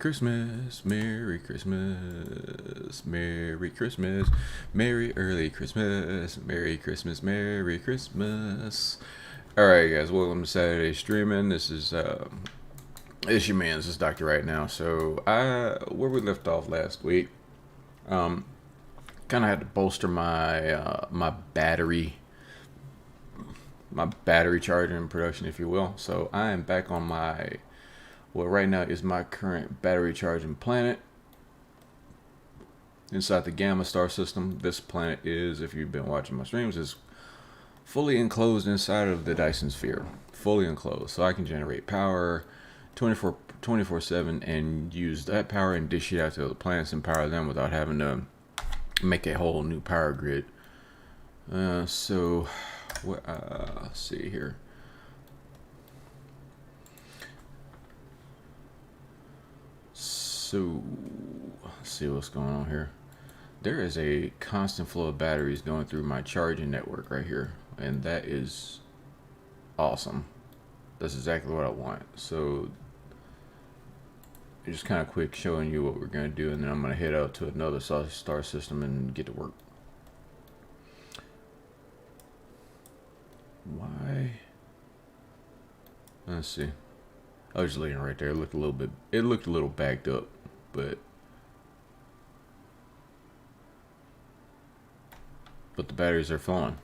Christmas, Merry Christmas, Merry Christmas, Merry early Christmas, Merry Christmas, Merry Christmas. All right, guys, welcome to Saturday Streaming. This your man. This is Doctor right now. So, where we left off last week, kind of had to bolster my battery charger in production, if you will. So I am back on what right now is my current battery charging planet inside the Gamma Star system. This planet is, if you've been watching my streams, is fully enclosed inside of the Dyson sphere. Fully enclosed. So I can generate power 24/7 and use that power and dish it out to other planets and power them without having to make a whole new power grid. Let's see here. So, let's see what's going on here. There is a constant flow of batteries going through my charging network right here, and that is awesome. That's exactly what I want. So, just kind of quick showing you what we're going to do, and then I'm going to head out to another star system and get to work. Why? Let's see. I was just looking right there. It looked a little backed up, but the batteries are flowing.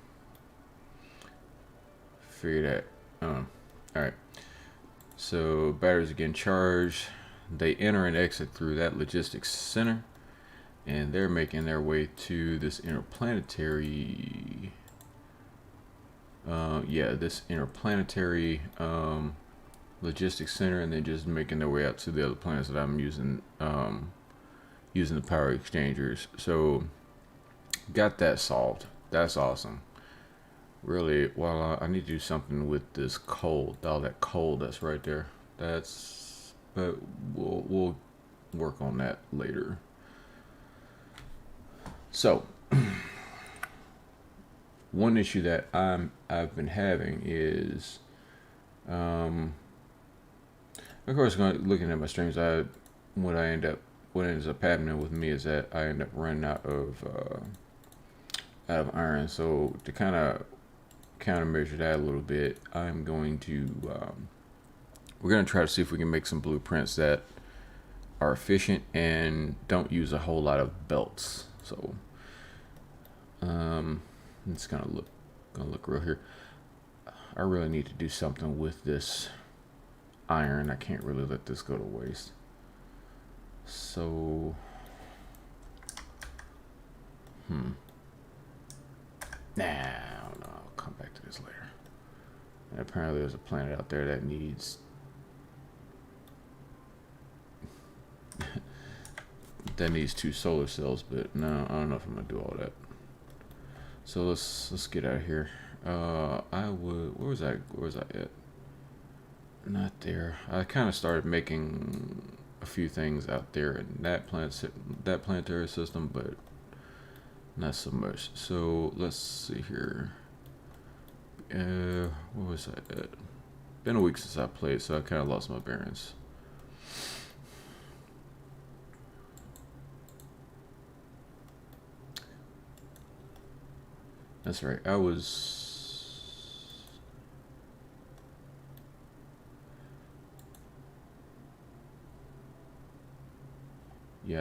Figure that. All right. So batteries are getting charged. They enter and exit through that logistics center, and they're making their way to this interplanetary. This interplanetary logistics center, and then just making their way out to the other planets that I'm using the power exchangers. So got that solved. That's awesome. Really, well, I need to do something with this coal, all that coal that's right there. But we'll work on that later. So one issue that I've been having is, of course, looking at my streams, what ends up happening with me is that I end up running out of iron. So to kind of countermeasure that a little bit, I'm going to we're going to try to see if we can make some blueprints that are efficient and don't use a whole lot of belts. So it's gonna look real here. I really need to do something with this iron. I can't really let this go to waste. So I'll come back to this later. And apparently there's a planet out there that needs two solar cells, but no, I don't know if I'm gonna do all that. So let's get out of here. Where was I at? Not there. I kind of started making a few things out there in that planetary system, but not so much. So let's see here. Where was I at? Been a week since I played, so I kind of lost my bearings. That's right. I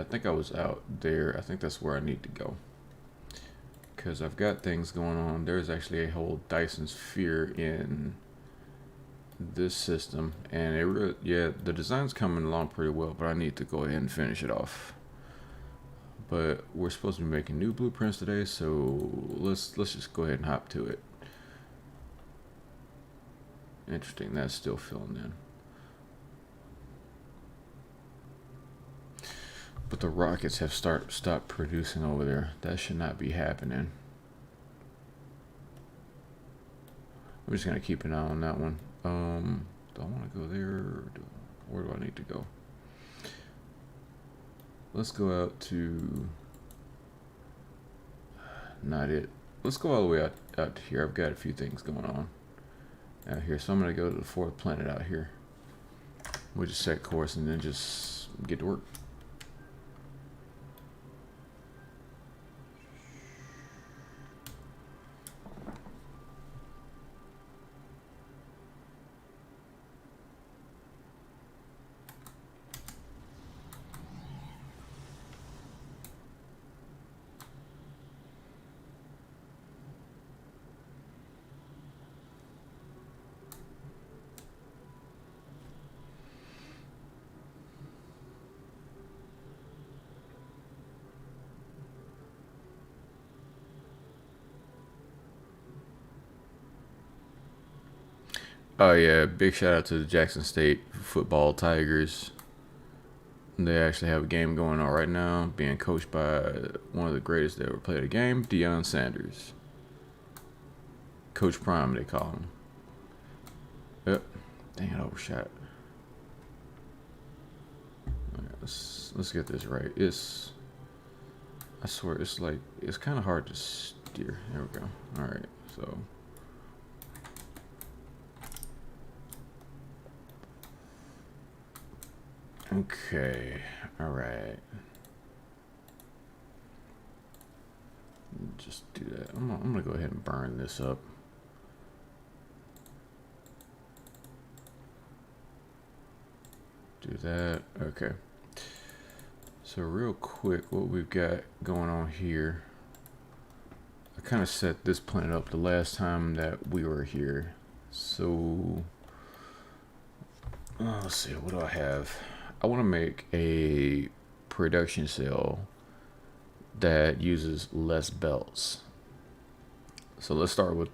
think I was out there. I think that's where I need to go, because I've got things going on. There's actually a whole Dyson sphere in this system, and the design's coming along pretty well, but I need to go ahead and finish it off. But we're supposed to be making new blueprints today, so let's just go ahead and hop to it. Interesting, that's still filling in. But the rockets have stopped producing over there. That should not be happening. I'm just gonna keep an eye on that one. Do I want to go there, or where do I need to go? Let's go out to, not it. Let's go all the way out to here. I've got a few things going on out here. So I'm going to go to the fourth planet out here. We'll just set course and then just get to work. Oh yeah, big shout out to the Jackson State football Tigers. They actually have a game going on right now, being coached by one of the greatest that ever played a game, Deion Sanders. Coach Prime, they call him. Yep. Dang it, overshot. Right, let's get this right. I swear, it's kind of hard to steer. There we go. All right, so. Okay, all right. Just do that. I'm gonna go ahead and burn this up. Do that. Okay. So real quick, what we've got going on here. I kind of set this planet up the last time that we were here. So let's see, what do I have? I want to make a production cell that uses less belts. So let's start with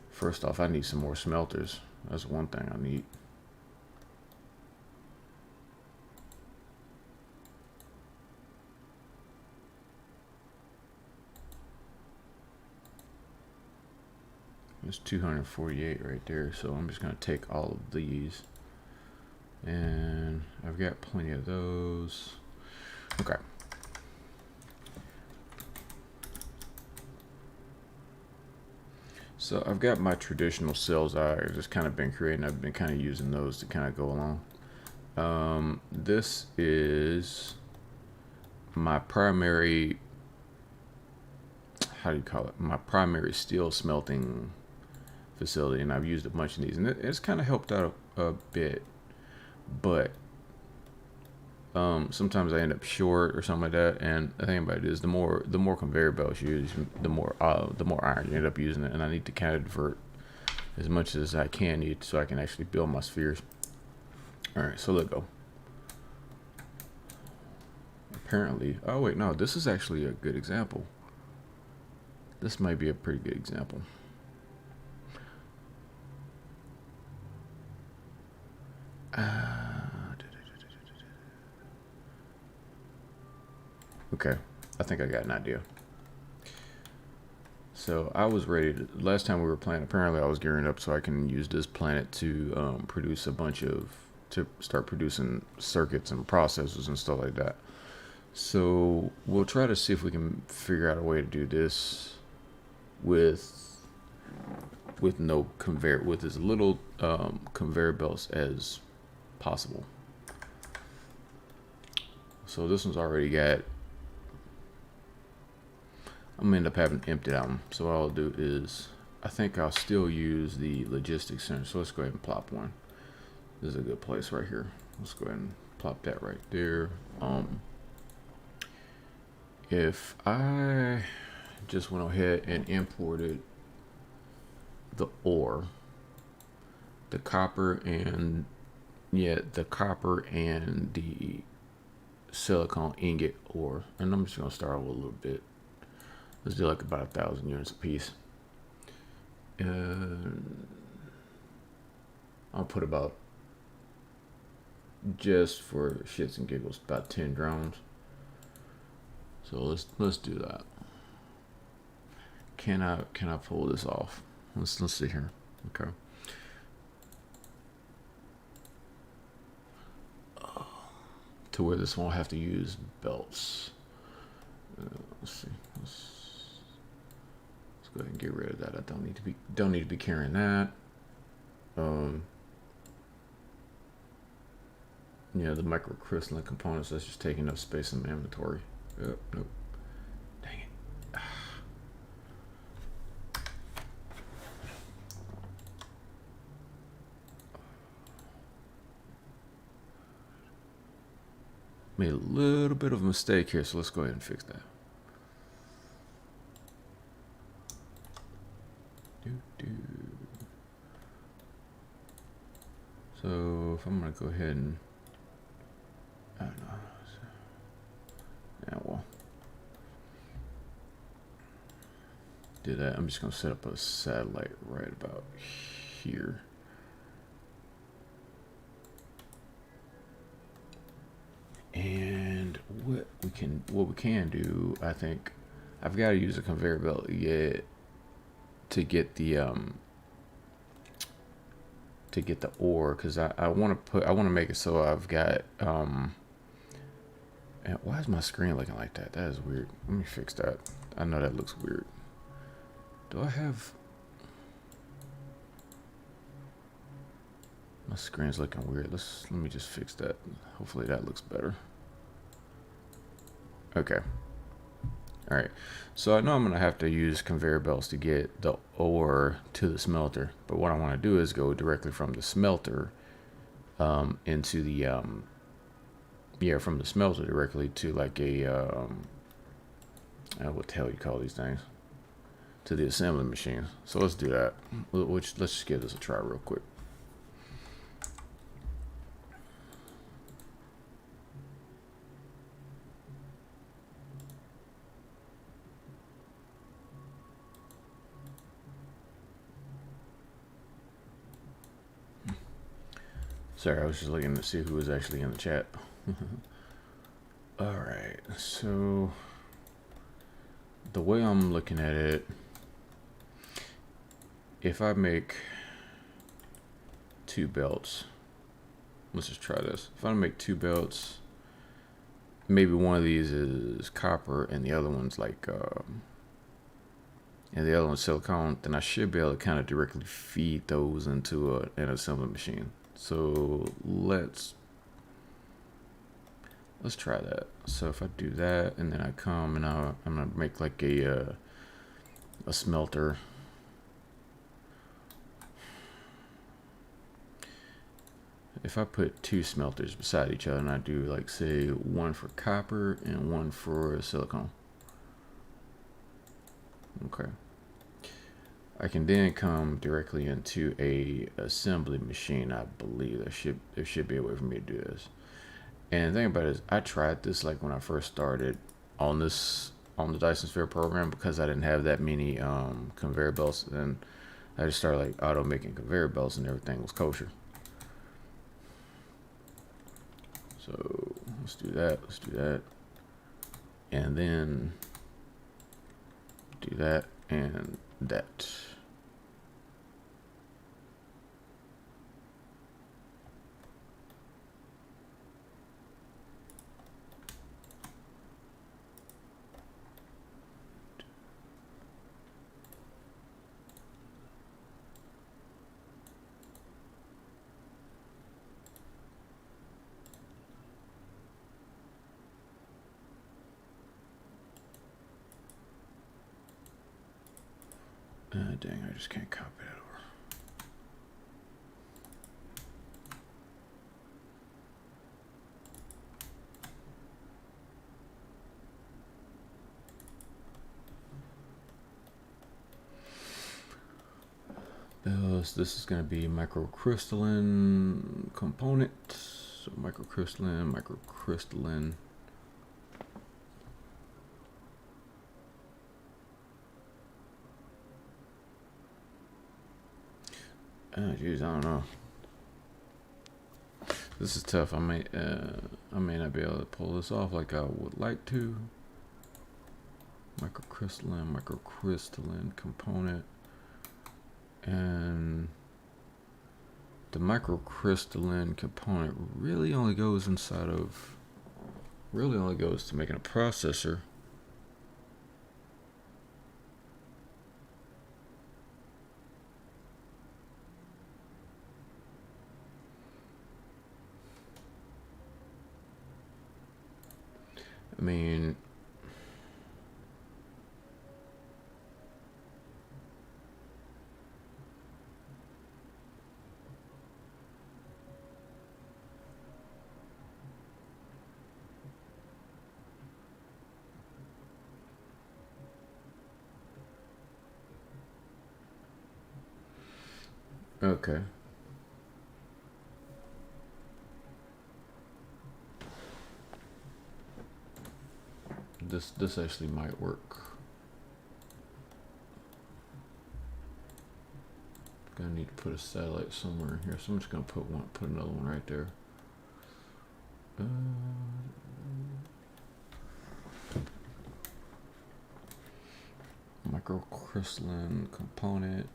first off, I need some more smelters. That's one thing I need. It's 248 right there, so I'm just gonna take all of these, and I've got plenty of those. Okay. So I've got my traditional cells I've just kind of been creating. I've been kind of using those to kind of go along. This is my primary, how do you call it? My primary steel smelting facility, and I've used a bunch of these, and it's kind of helped out a bit, but sometimes I end up short or something like that. And the thing about it is, the more conveyor belts you use, the more iron you end up using it, and I need to kind of divert as much as I can need so I can actually build my spheres. All right, so let's go. Apparently, oh wait, no, this is actually a good example. This might be a pretty good example. Okay, I think I got an idea. So I was ready to, last time we were playing, apparently I was gearing up so I can use this planet to produce a bunch of, to start producing circuits and processors and stuff like that. So we'll try to see if we can figure out a way to do this with no conveyor, with as little conveyor belts as possible. So this one's already got, I'm gonna end up having emptied out. So what I'll do is, I think I'll still use the logistics center. So let's go ahead and plop one. This is a good place right here. Let's go ahead and plop that right there. If I just went ahead and imported the ore, the copper, and the copper and the silicon ingot ore, and I'm just gonna start with a little bit. Let's do like about 1,000 units a piece. I'll put about, just for shits and giggles, about 10 drones. So let's do that. Can I pull this off? Let's see here. Okay. To where this won't have to use belts. Let's see. Let's go ahead and get rid of that. I don't need to be carrying that. Yeah, the microcrystalline components, that's just taking up space in my inventory. Yep, nope. Dang it. Made a little bit of a mistake here, so let's go ahead and fix that. So if I'm gonna go ahead and, I don't know. Yeah, well, do that. I'm just gonna set up a satellite right about here. And what we can do, I think, I've got to use a conveyor belt yet to get the ore, because I want to make it so I've got and why is my screen looking like that? That is weird. Let me fix that. I know that looks weird. Do I have... My screen's looking weird. Let me just fix that. Hopefully that looks better. Okay. All right. So I know I'm going to have to use conveyor belts to get the ore to the smelter. But what I want to do is go directly from the smelter into the... from the smelter directly to like a... what the hell you call these things? To the assembly machine. So let's do that. Let's just give this a try real quick. Sorry, I was just looking to see who was actually in the chat. Alright, so the way I'm looking at it, if I make 2 belts, let's just try this. If I make 2 belts, maybe one of these is copper and the other one's like, and the other one's silicone, then I should be able to kind of directly feed those into an assembly machine. So let's try that. So if I do that, and then I come and I'm gonna make like a smelter. If I put 2 smelters beside each other, and I do like say one for copper and one for silicone. Okay. I can then come directly into a assembly machine. I believe there should be a way for me to do this. And the thing about it is, I tried this like when I first started on the Dyson Sphere program, because I didn't have that many conveyor belts. And I just started like auto making conveyor belts, and everything was kosher. So let's do that. Let's do that, and then do that and that. Dang, I just can't copy that over. This is going to be microcrystalline component. So microcrystalline. Geez, I don't know. This is tough. I may not be able to pull this off like I would like to. Microcrystalline component, and the microcrystalline component really only goes to making a processor. I mean, okay. This actually might work. Gonna need to put a satellite somewhere here, so I'm just gonna put another one right there. Microcrystalline component.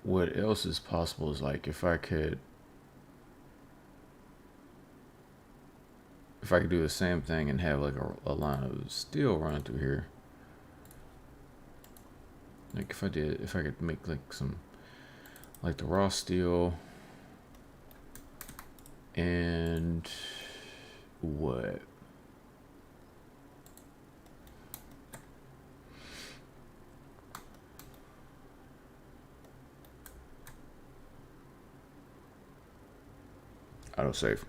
What else is possible is like if I could do the same thing and have like a line of steel running through here. Like if I could make like some, like the raw steel and what? Autosave.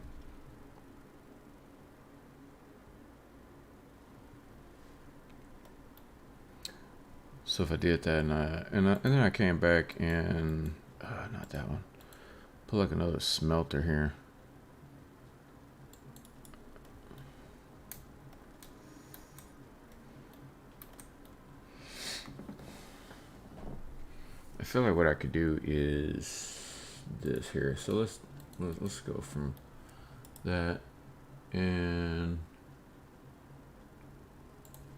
So if I did that and then I came back and not that one. Put like another smelter here. I feel like what I could do is this here. So let's go from that, and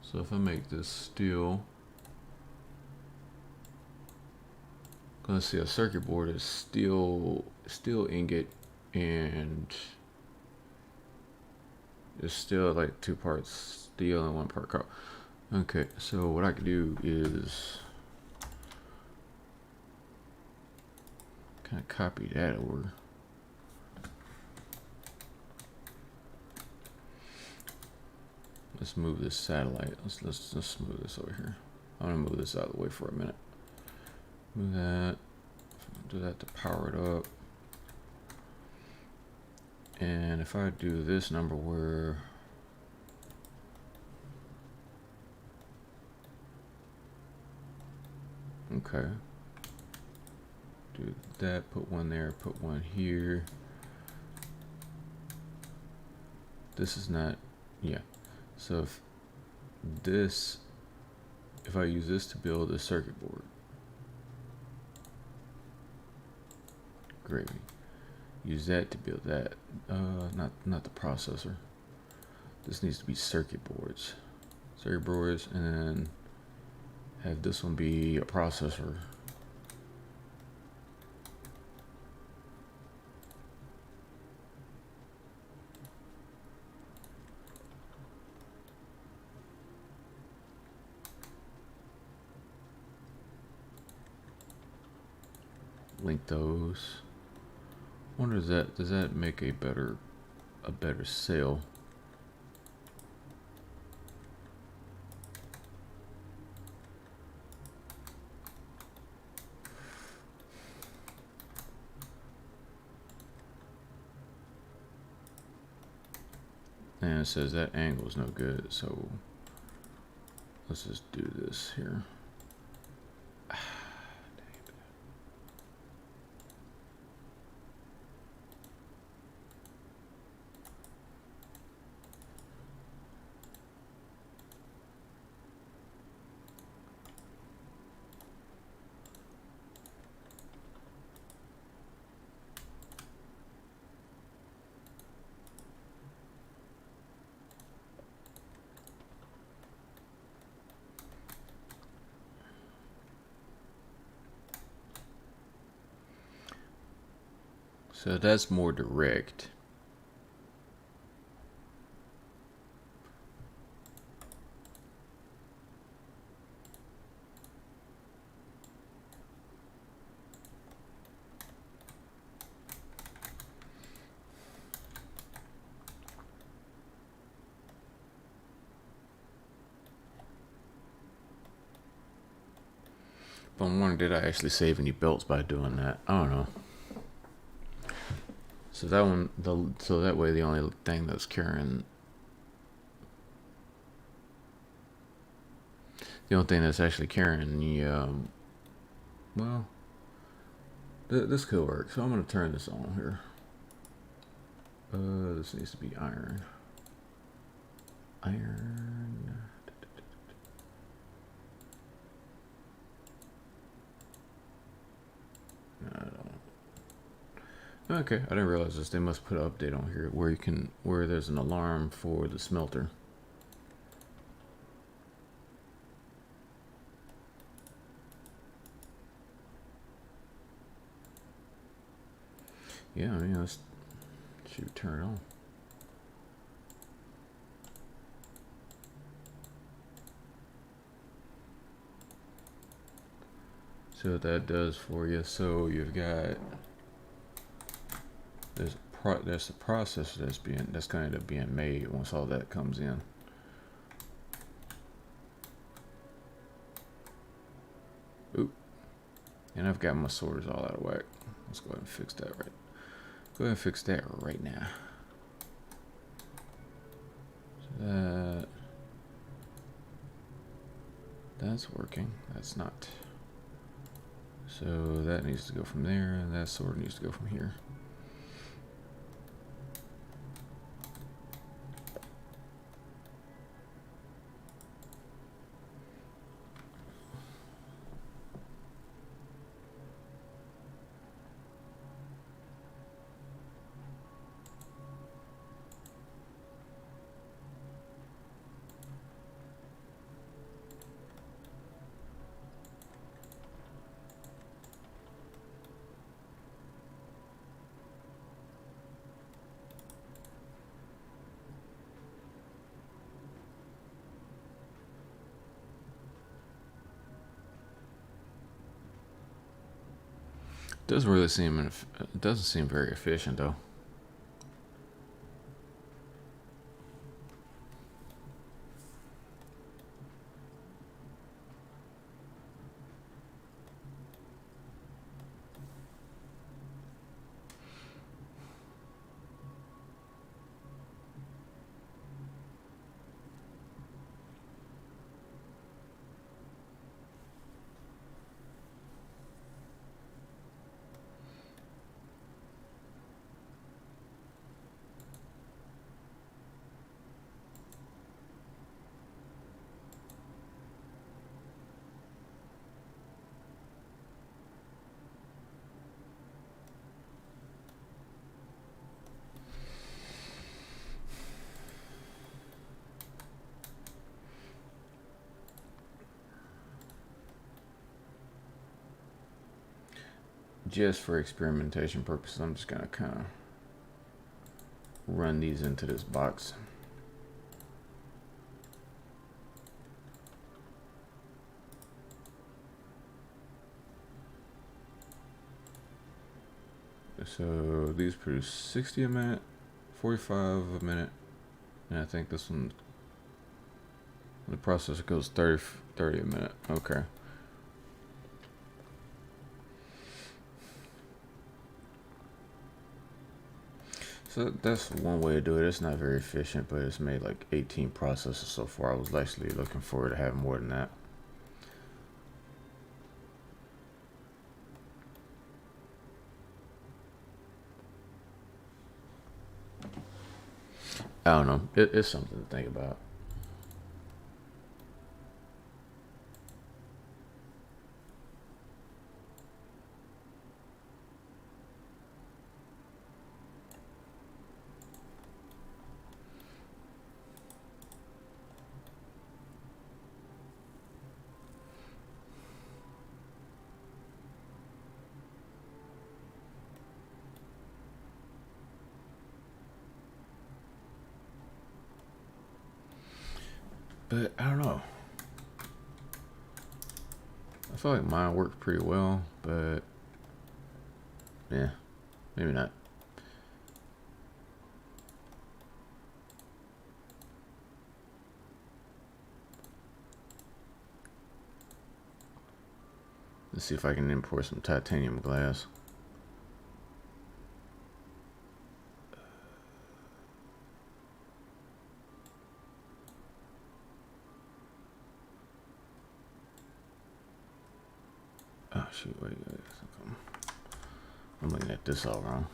so if I make this steel, gonna see a circuit board is steel ingot, and it's still like 2 parts steel and 1 part copper. Okay, so what I could do is kind of copy that over. Let's move this satellite. Let's move this over here. I'm gonna move this out of the way for a minute. Move that. Do that to power it up. And if I do this number where okay. Do that, put one there, put one here. This is not, yeah. So if I use this to build a circuit board, gravy. Use that to build that. Not the processor. This needs to be circuit boards. Circuit boards, and then have this one be a processor. Link those. Wonder does that make a better sale? And it says that angle is no good, so let's just do this here. So that's more direct. I'm wondering, did I actually save any belts by doing that? I don't know. So that one, so that way the only thing that's carrying, the only thing that's actually carrying the, well, this could work. So I'm gonna turn this on here. This needs to be iron. Iron. I don't. Okay, I didn't realize this. They must put an update on here where you can, where there's an alarm for the smelter. Yeah, I mean, let's should turn it on. See what that does for you. So you've got there's a processor that's going to end up being made once all that comes in. Oop. And I've got my sorters all out of whack. Let's go ahead and fix that right. Go ahead and fix that right now. So that's working. That's not. So that needs to go from there, and that sorter needs to go from here. Doesn't really seem, it doesn't seem very efficient though. Just for experimentation purposes, I'm just gonna kind of run these into this box. So these produce 60 a minute, 45 a minute, and I think this one, the processor goes 30 a minute. Okay. So that's one way to do it. It's not very efficient, but it's made like 18 processors so far. I was actually looking forward to having more than that. I don't know. It's something to think about. But I don't know. I feel like mine worked pretty well, but yeah, maybe not. Let's see if I can import some titanium glass. Oh shoot, wait. I'm looking at this all wrong.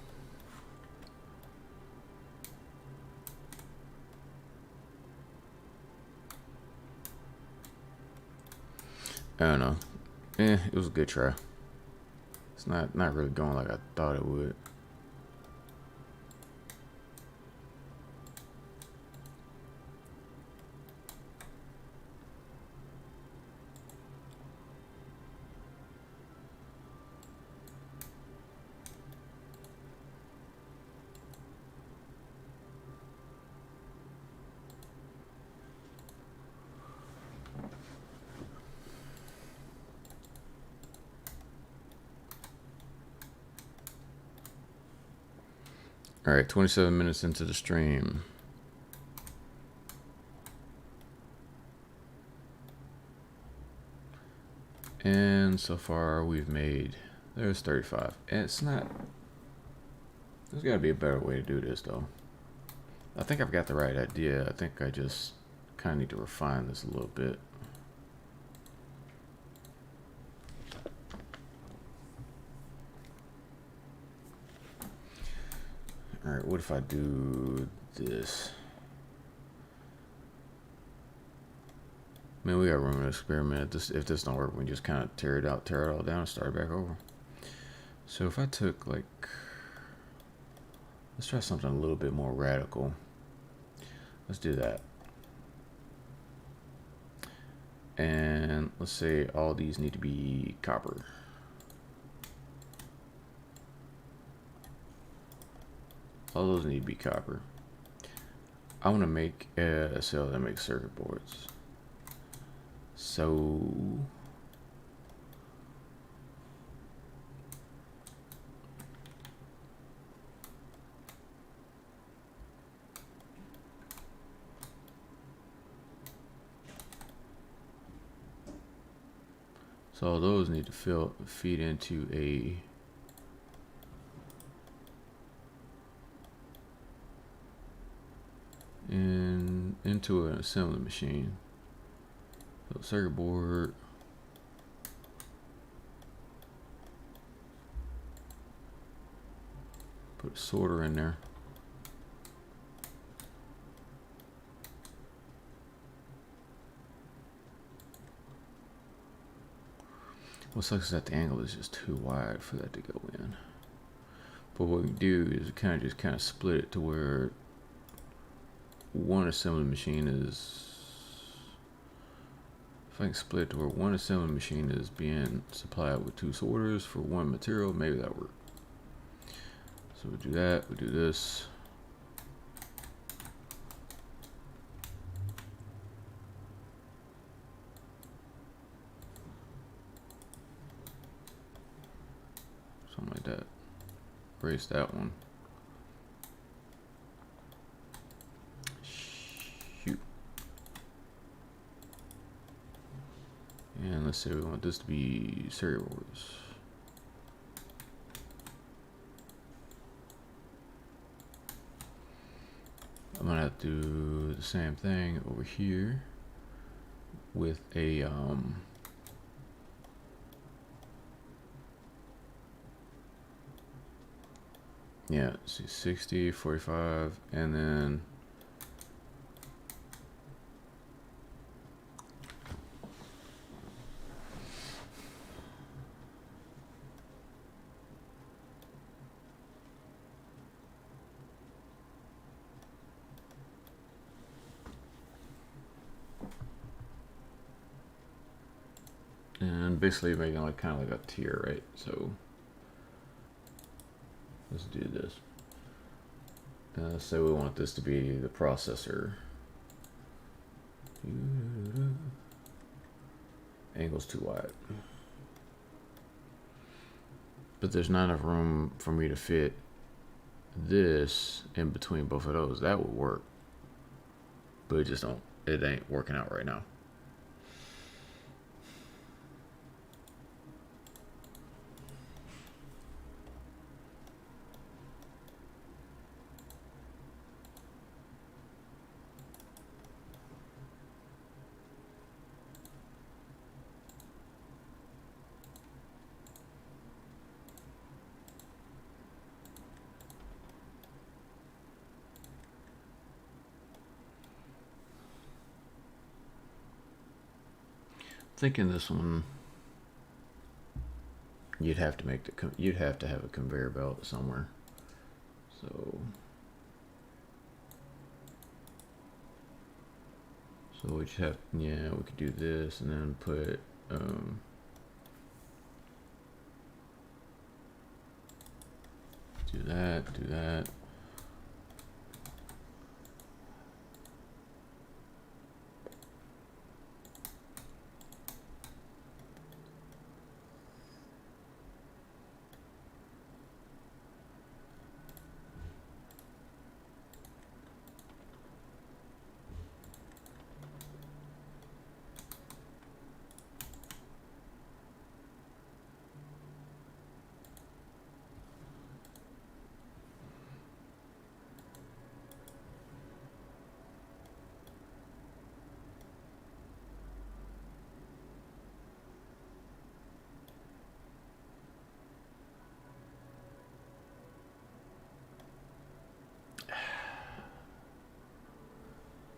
I don't know. It was a good try. It's not really going like I thought it would. All right, 27 minutes into the stream. And so far we've made, there's 35. And it's not, there's gotta be a better way to do this though. I think I've got the right idea. I think I just kind of need to refine this a little bit. All right, what if I do this? I mean, we got room to experiment. If this don't work, we can just kind of tear it all down and start it back over. So if I took like, let's try something a little bit more radical. Let's do that. And let's say all these need to be copper. All those need to be copper. I want to make a cell that makes circuit boards. So all those need to feed into into an assembly machine. So circuit board. Put a sorter in there. What sucks is that the angle is just too wide for that to go in. But what we do is just kind of split it to where one assembly machine is, if I can split it to where one assembly machine is being supplied with 2 sorters for one material, maybe that works. So we do that, we do this. Something like that. Erase that one. Shoot. And let's say we want this to be circuit boards. I'm gonna have to do the same thing over here with a yeah, see 60, 45, and then basically making like kind of like a tier, right? So let's do this. Say we want this to be the processor. Angle's too wide. But there's not enough room for me to fit this in between both of those. That would work. But it ain't working out right now. thinking this one you'd have to make you'd have to have a conveyor belt somewhere. So we just have, yeah, we could do this and then put do that.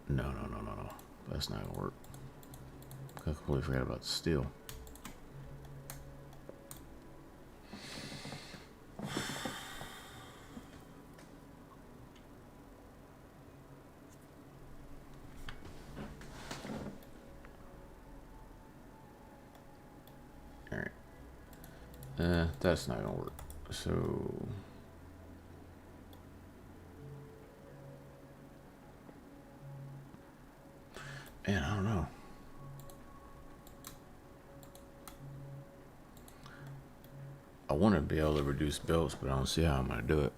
No. That's not gonna work. I completely forgot about the steel. Alright. That's not gonna work. So man, I don't know. I want to be able to reduce belts, but I don't see how I'm going to do it.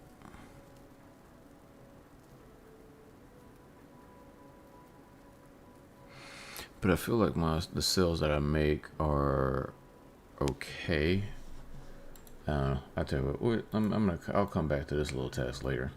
But I feel like the cells that I make are okay. I'll tell you what. I'll come back to this little test later.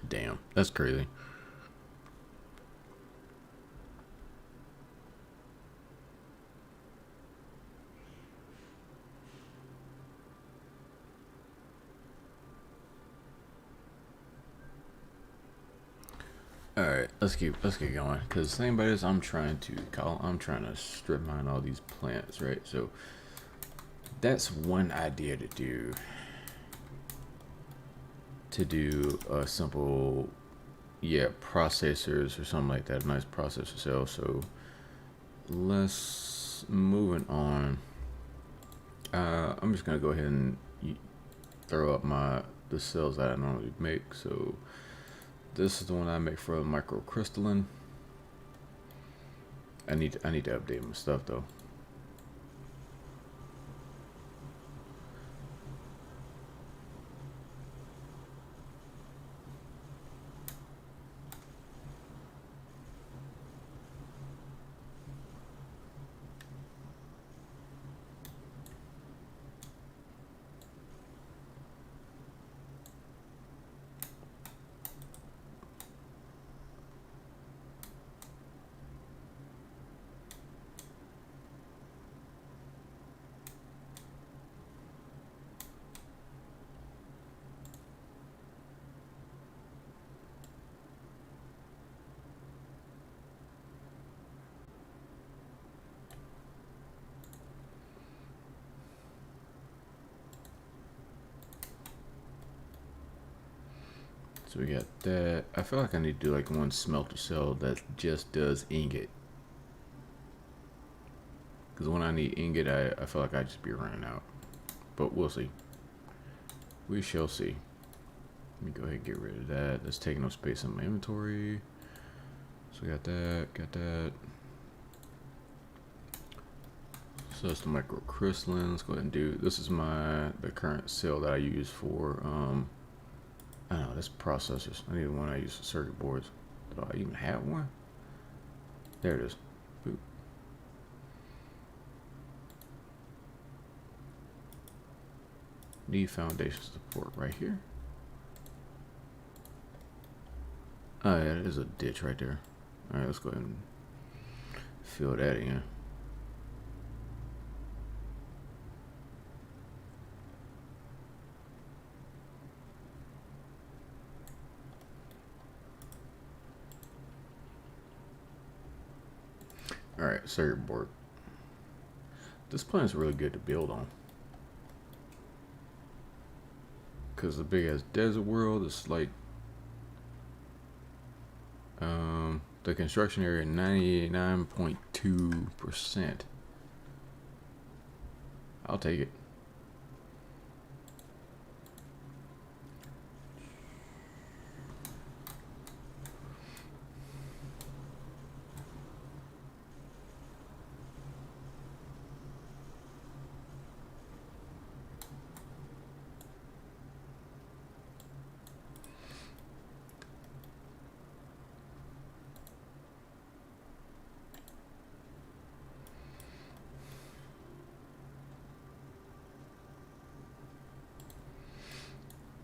Damn, that's crazy. All right, let's get going. Cause the thing about it is, I'm trying to strip mine all these plants, right? So that's one idea to do. To do a simple, yeah, processors or something like that. A nice processor cell. So let's moving on. I'm just gonna go ahead and throw up the cells that I normally make. So this is the one I make for microcrystalline. I need to update my stuff though. So we got that. I feel like I need to do like one smelter cell that just does ingot. Because when I need ingot, I feel like I just be running out. But we'll see. We shall see. Let me go ahead and get rid of that. That's taking up space in my inventory. So we got that, So that's the microcrystalline. Let's go ahead and do, this is the current cell that I use for, I don't know, that's processors. I need the one I use for circuit boards. Do I even have one? There it is. Boop. Need foundation support right here. Oh yeah, there's a ditch right there. Alright, let's go ahead and fill that in. Alright, circuit board. This plan is really good to build on. Because the big ass desert world is like the construction area 99.2%. I'll take it.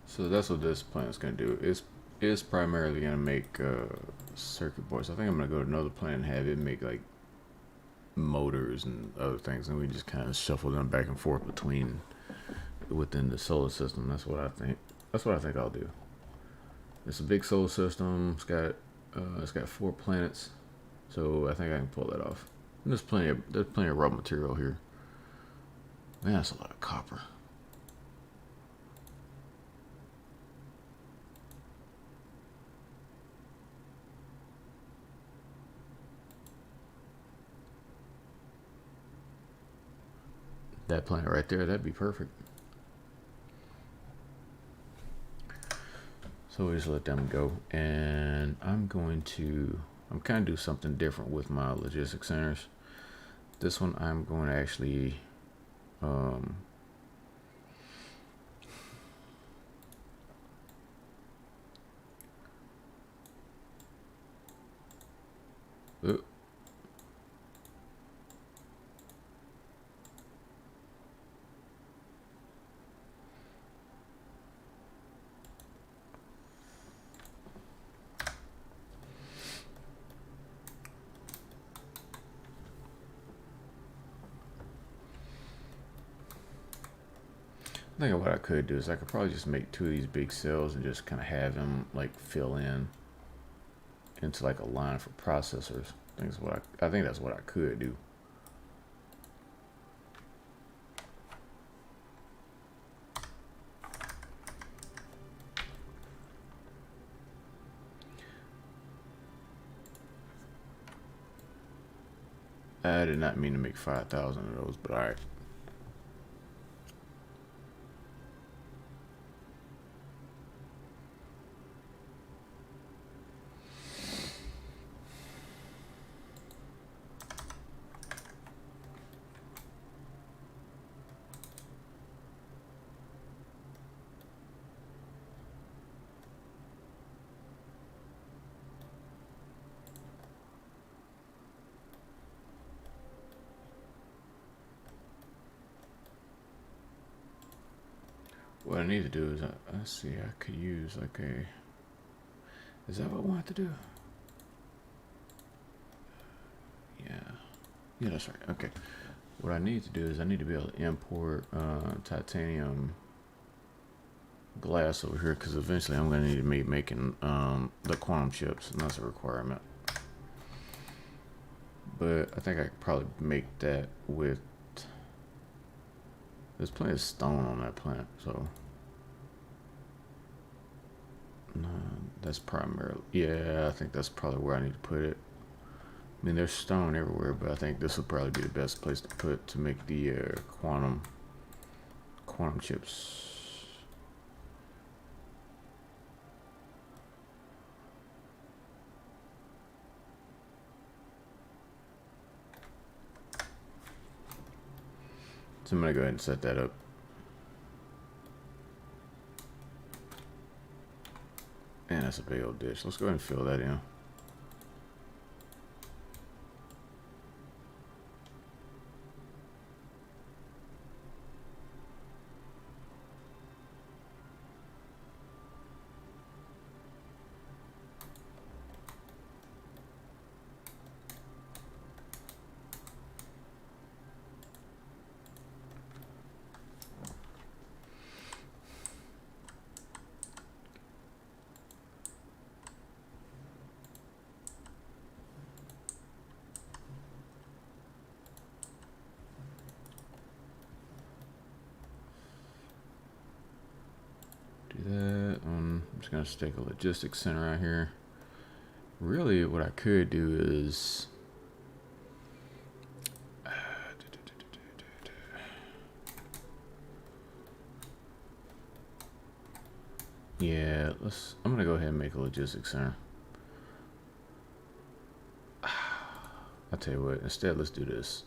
So that's what this plant is going to do. It's primarily going to make circuit boards. I think I'm going to go to another plant and have it make like motors and other things, and we just kind of shuffle them back and forth within the solar system. That's what I think. That's what I think I'll do. It's a big solar system. It's got 4 planets, so I think I can pull that off. And there's plenty of raw material here. Man, that's a lot of copper. That planet right there, that'd be perfect. So we just let them go, and I'm kind of do something different with my logistics centers. This one I'm going to actually I think what I could do is I could probably just make 2 of these big cells and just kind of have them like fill in. into like a line for processors. I think that's what I could do. I did not mean to make 5,000 of those, but all right. What I need to do is, let's see, I could use like a, is that what I want to do? Yeah. Yeah, that's right. Okay. What I need to do is I need to be able to import titanium glass over here, because eventually I'm going to need to be making the quantum chips, and that's a requirement. But I think I could probably make that with, there's plenty of stone on that plant, so no, that's primarily, yeah, I think that's probably where I need to put it. I mean, there's stone everywhere, but I think this would probably be the best place to put to make the quantum chips. So I'm gonna go ahead and set that up. And that's a big old dish. Let's go ahead and fill that in. I'm just gonna stick a logistics center out here. Really, what I could do is yeah, I'm gonna go ahead and make a logistics center. I'll tell you what, instead let's do this.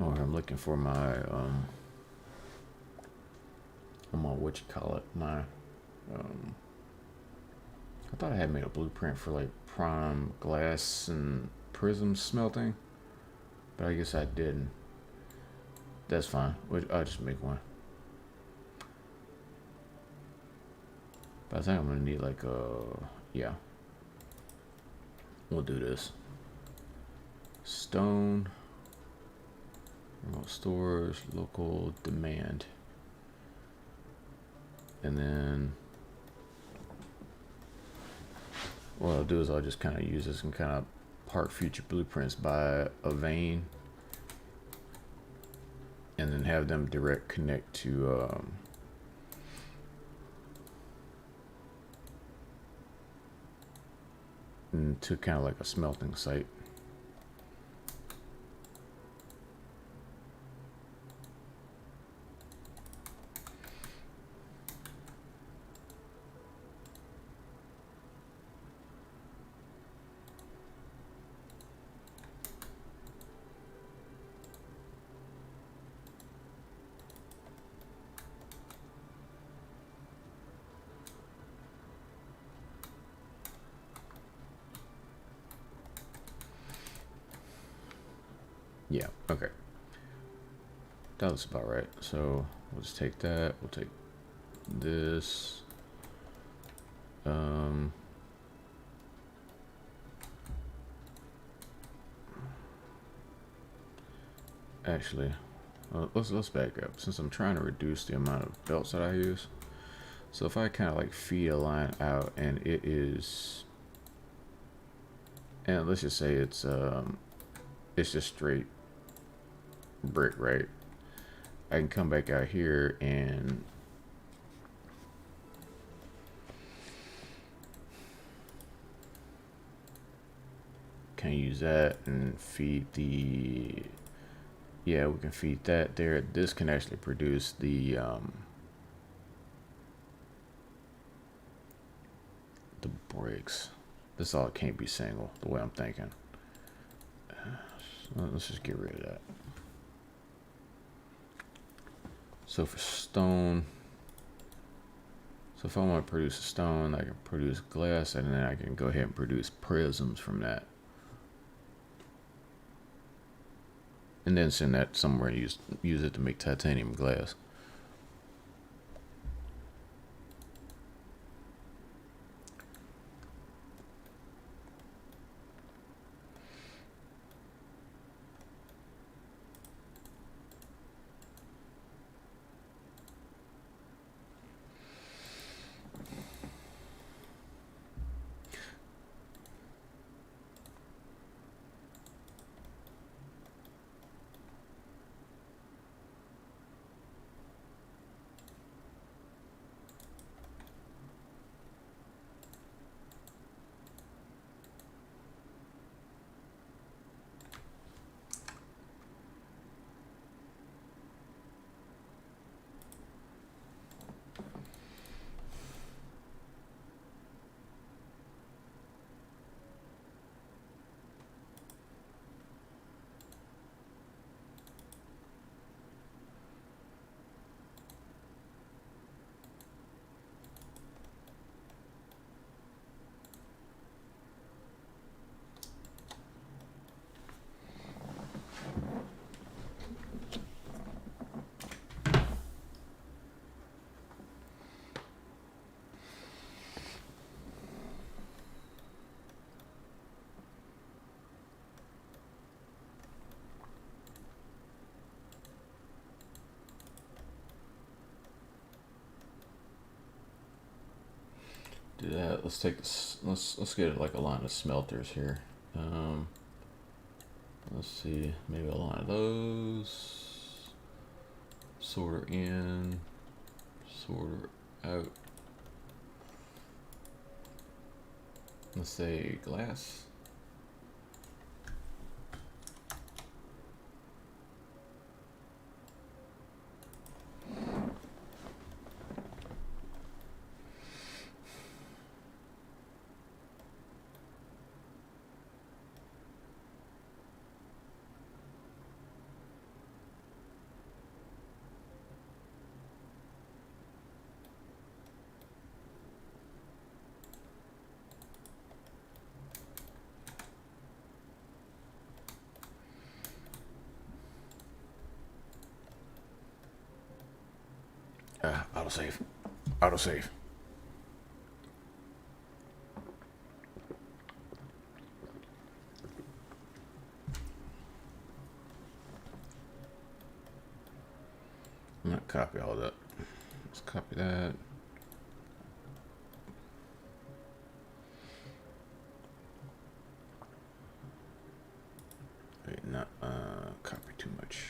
I'm looking for my what you call it, my I thought I had made a blueprint for like prime glass and prism smelting, but I guess I didn't. That's fine. I'll just make one. But I think I'm gonna need like yeah. We'll do this. Stone. Remote storage, local demand. And then what I'll do is I'll just kind of use this and kind of park future blueprints by a vein, and then have them direct connect to kind of like a smelting site. Yeah, okay. That looks about right. So we'll just take that. We'll take this. Actually, let's back up. Since I'm trying to reduce the amount of belts that I use, so if I kind of like feed a line out, and it is, and let's just say it's just straight brick, right? I can come back out here and can use that and feed the, yeah, we can feed that there. This can actually produce the bricks. This all can't be single the way I'm thinking. So let's just get rid of that. So for stone, so if I want to produce a stone, I can produce glass, and then I can go ahead and produce prisms from that. And then send that somewhere and use it to make titanium glass. Do that. Let's take this. Let's get like a line of smelters here. Let's see, maybe a line of those. Sorter in, sorter out. Let's say glass. Autosave. Autosave. I'm gonna copy all that. Let's copy that. Wait, not copy too much.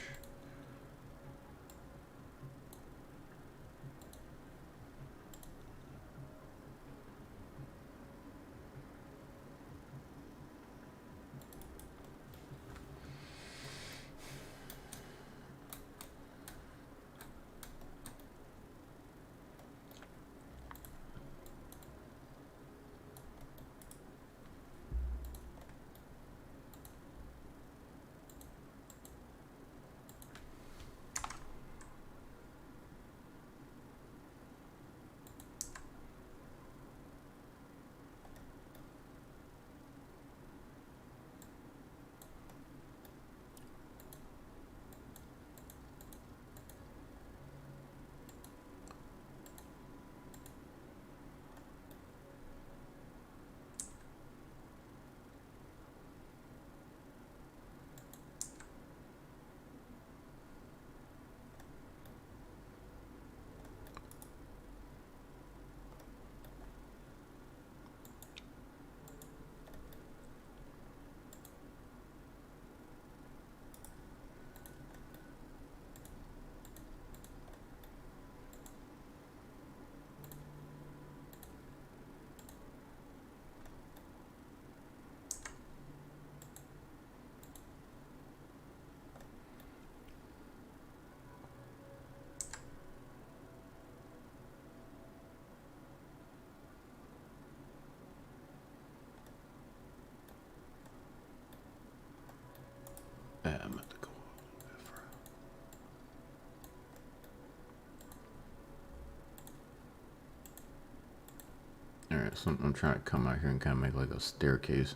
Alright, so I'm trying to come out here and kind of make like a staircase.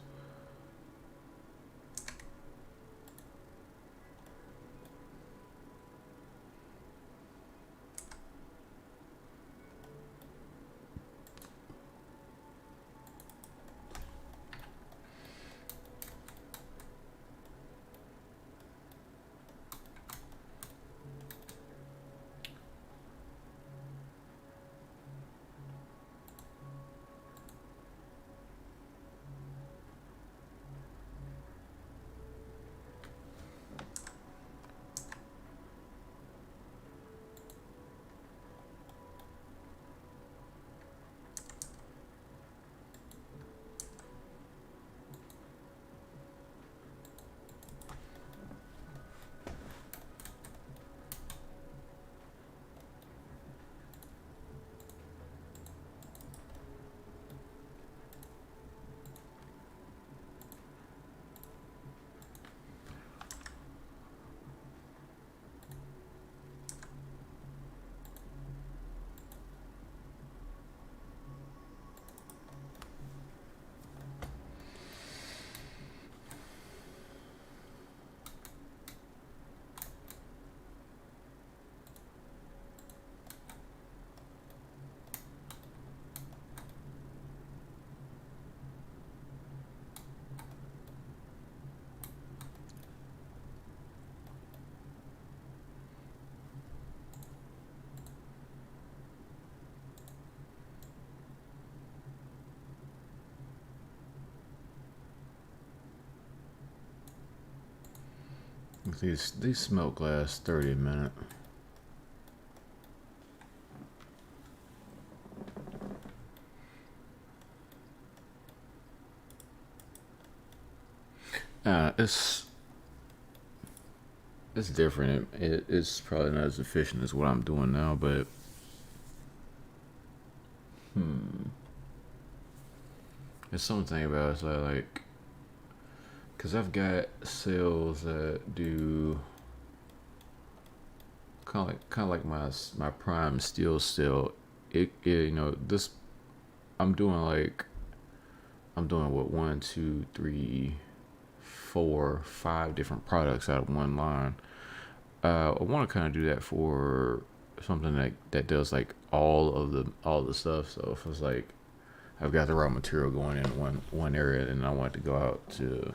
These smoke last 30 minutes. It's different. It's probably not as efficient as what I'm doing now, but there's something about it, so like, cause I've got cells that do kind of like my prime steel cell. It you know this I'm doing like I'm doing what 1, 2, 3, 4, 5 different products out of one line. I want to kind of do that for something that does like all the stuff. So if it's like I've got the raw material going in one area, and I want to go out to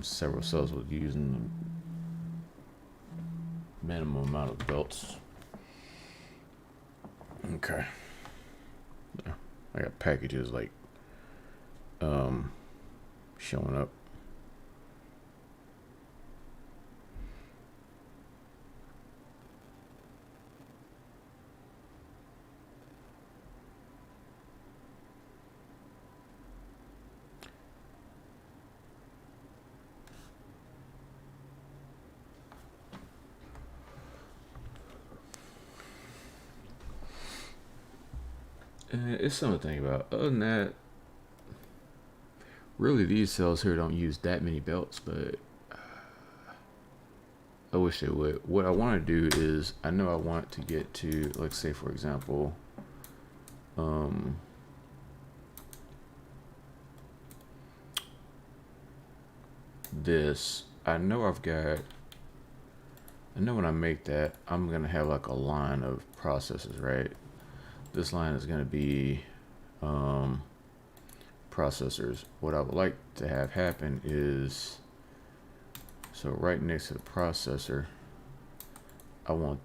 several cells with using the minimum amount of belts. Okay. Yeah. I got packages like showing up. It's something to think about. Other than that, really, these cells here don't use that many belts, but I wish they would. What I want to do is, I know I want to get to, like, say, for example, this. I know when I make that, I'm going to have like a line of processes, right? This line is going to be processors. What I would like to have happen is, so right next to the processor, I want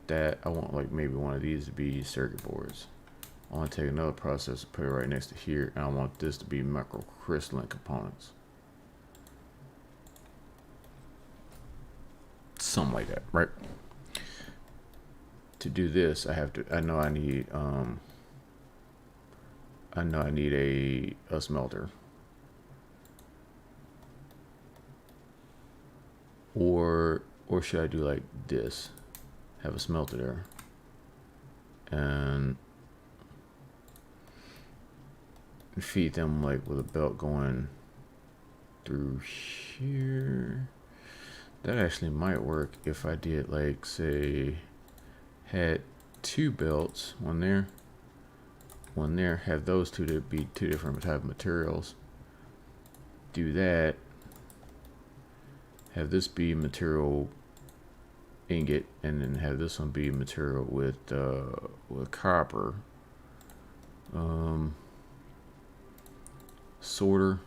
like maybe one of these to be circuit boards. I want to take another processor, put it right next to here, and I want this to be microcrystalline components. Something like that, right? To do this, I know I need a smelter. Or should I do like this? Have a smelter there. And feed them like with a belt going through here. That actually might work if I did like, say, had 2 belts, one there one there. Have those two to be two different type of materials. Do that. Have this be material ingot, and then have this one be material with copper. Sorter.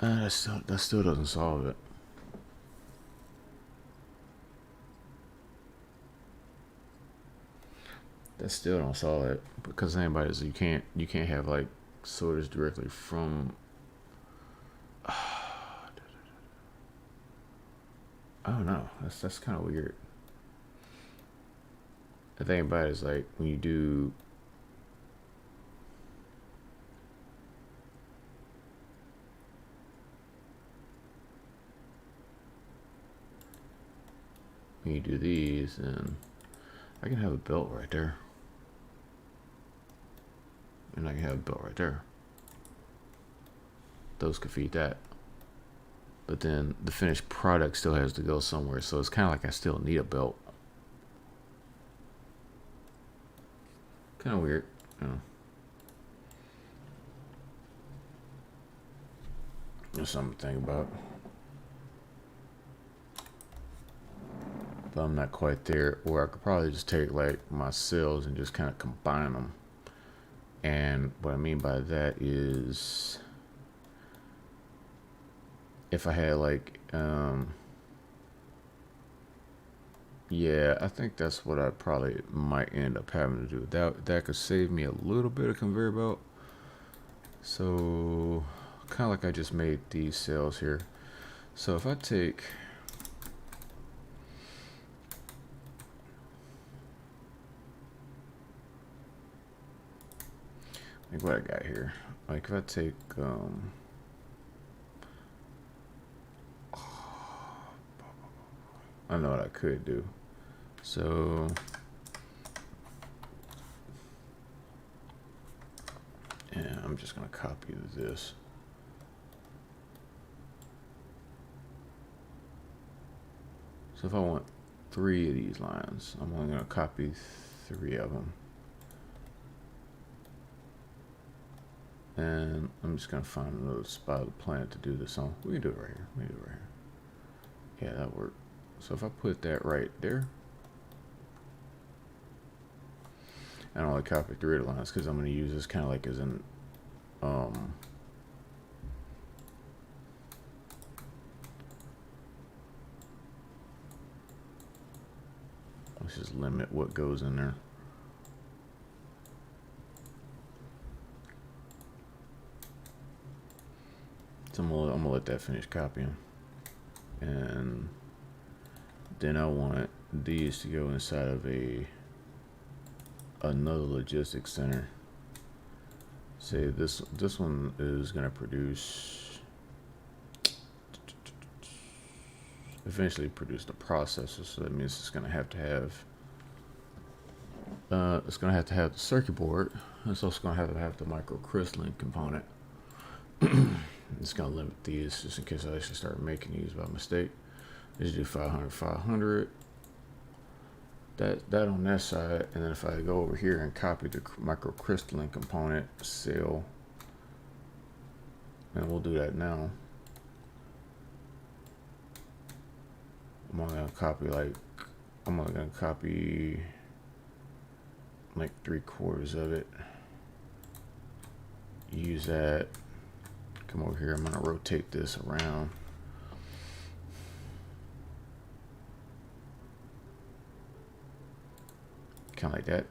That still doesn't solve it. That still don't solve it, because anybody's you can't have like sorters directly from. I don't know. That's kind of weird. The thing about it is, like, when you do these, and I can have a belt right there, and I can have a belt right there. Those could feed that, but then the finished product still has to go somewhere, so it's kind of like I still need a belt. Kind of weird. There's something to think about. But I'm not quite there. Or I could probably just take like my cells and just kind of combine them. And what I mean by that is, if I had like, yeah, I think that's what I probably might end up having to do. That could save me a little bit of conveyor belt. So kind of like I just made these cells here. So if I take, like what I got here, like if I take I know what I could do. So yeah, I'm just gonna copy this. So if I want 3 of these lines, I'm only gonna copy 3 of them. And I'm just gonna find another spot of the planet to do this on. We can do it right here. Yeah, that worked. So if I put that right there, and I only copy 3 of the lines because I'm gonna use this kind of like as an let's just limit what goes in there. So I'm gonna let that finish copying, and then I want these to go inside of another logistics center. Say this one is gonna eventually produce the processor, so that means it's gonna have to have the circuit board. It's also gonna have the microcrystalline component. It's gonna limit these just in case I actually start making these by mistake. Let's do 500. That on that side, and then if I go over here and copy the microcrystalline component cell, and we'll do that now. I'm only gonna copy like 3/4 of it. Use that. Come over here. I'm gonna rotate this around. Kind of like that.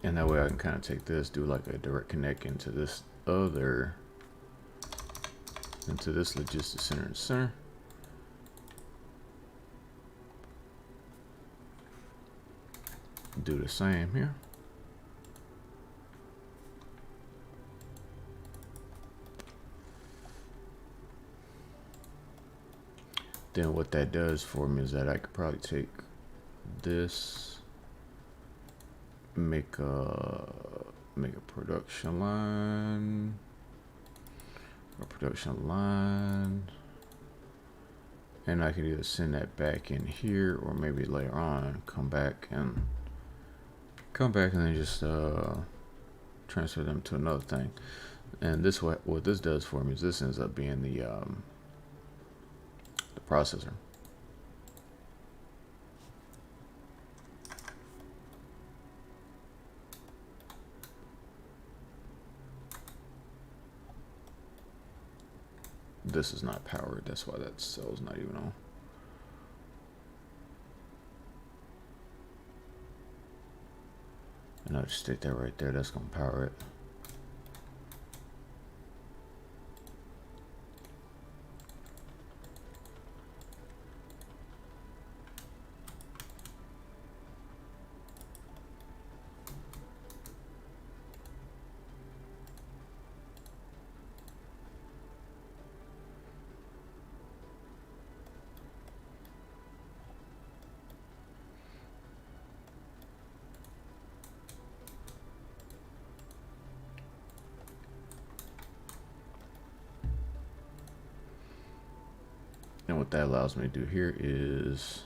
And that way I can kind of take this, do like a direct connect into this other into this logistics center and center. Do the same here. Then what that does for me is that I could probably take this, make a production line, and I could either send that back in here or maybe later on come back and then just transfer them to another thing. And this what this does for me is this ends up being the processor. This is not powered, that's why that cell's not even on. And I'll just stick that right there, that's gonna power it. And what that allows me to do here is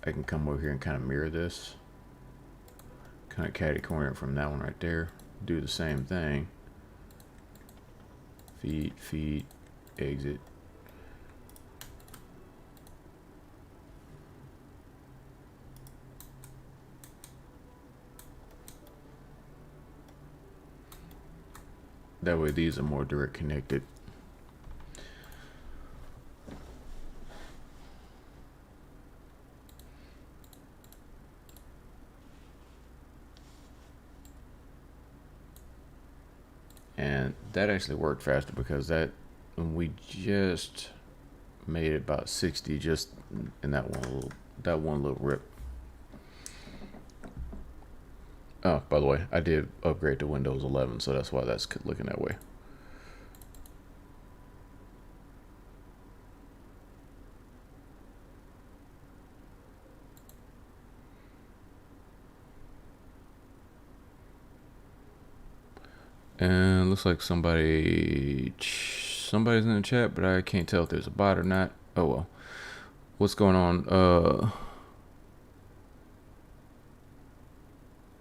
I can come over here and kind of mirror this, kind of catty corner from that one right there, do the same thing, feed, exit. That way these are more direct connected. And that actually worked faster because that we just made it about 60 just in that one little rip. Oh, by the way, I did upgrade to Windows 11, so that's why that's looking that way. And looks like somebody's in the chat, but I can't tell if there's a bot or not. Oh well. What's going on?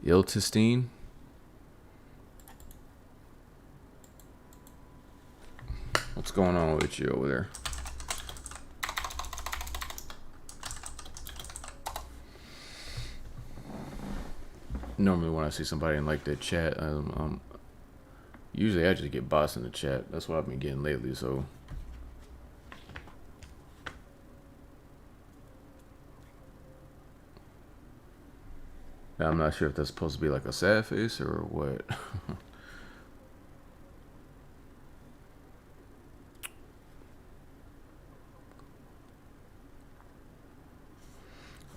Iltistine? What's going on with you over there? Normally when I see somebody in like the chat, usually I just get bots in the chat. That's what I've been getting lately, so. I'm not sure if that's supposed to be like a sad face or what.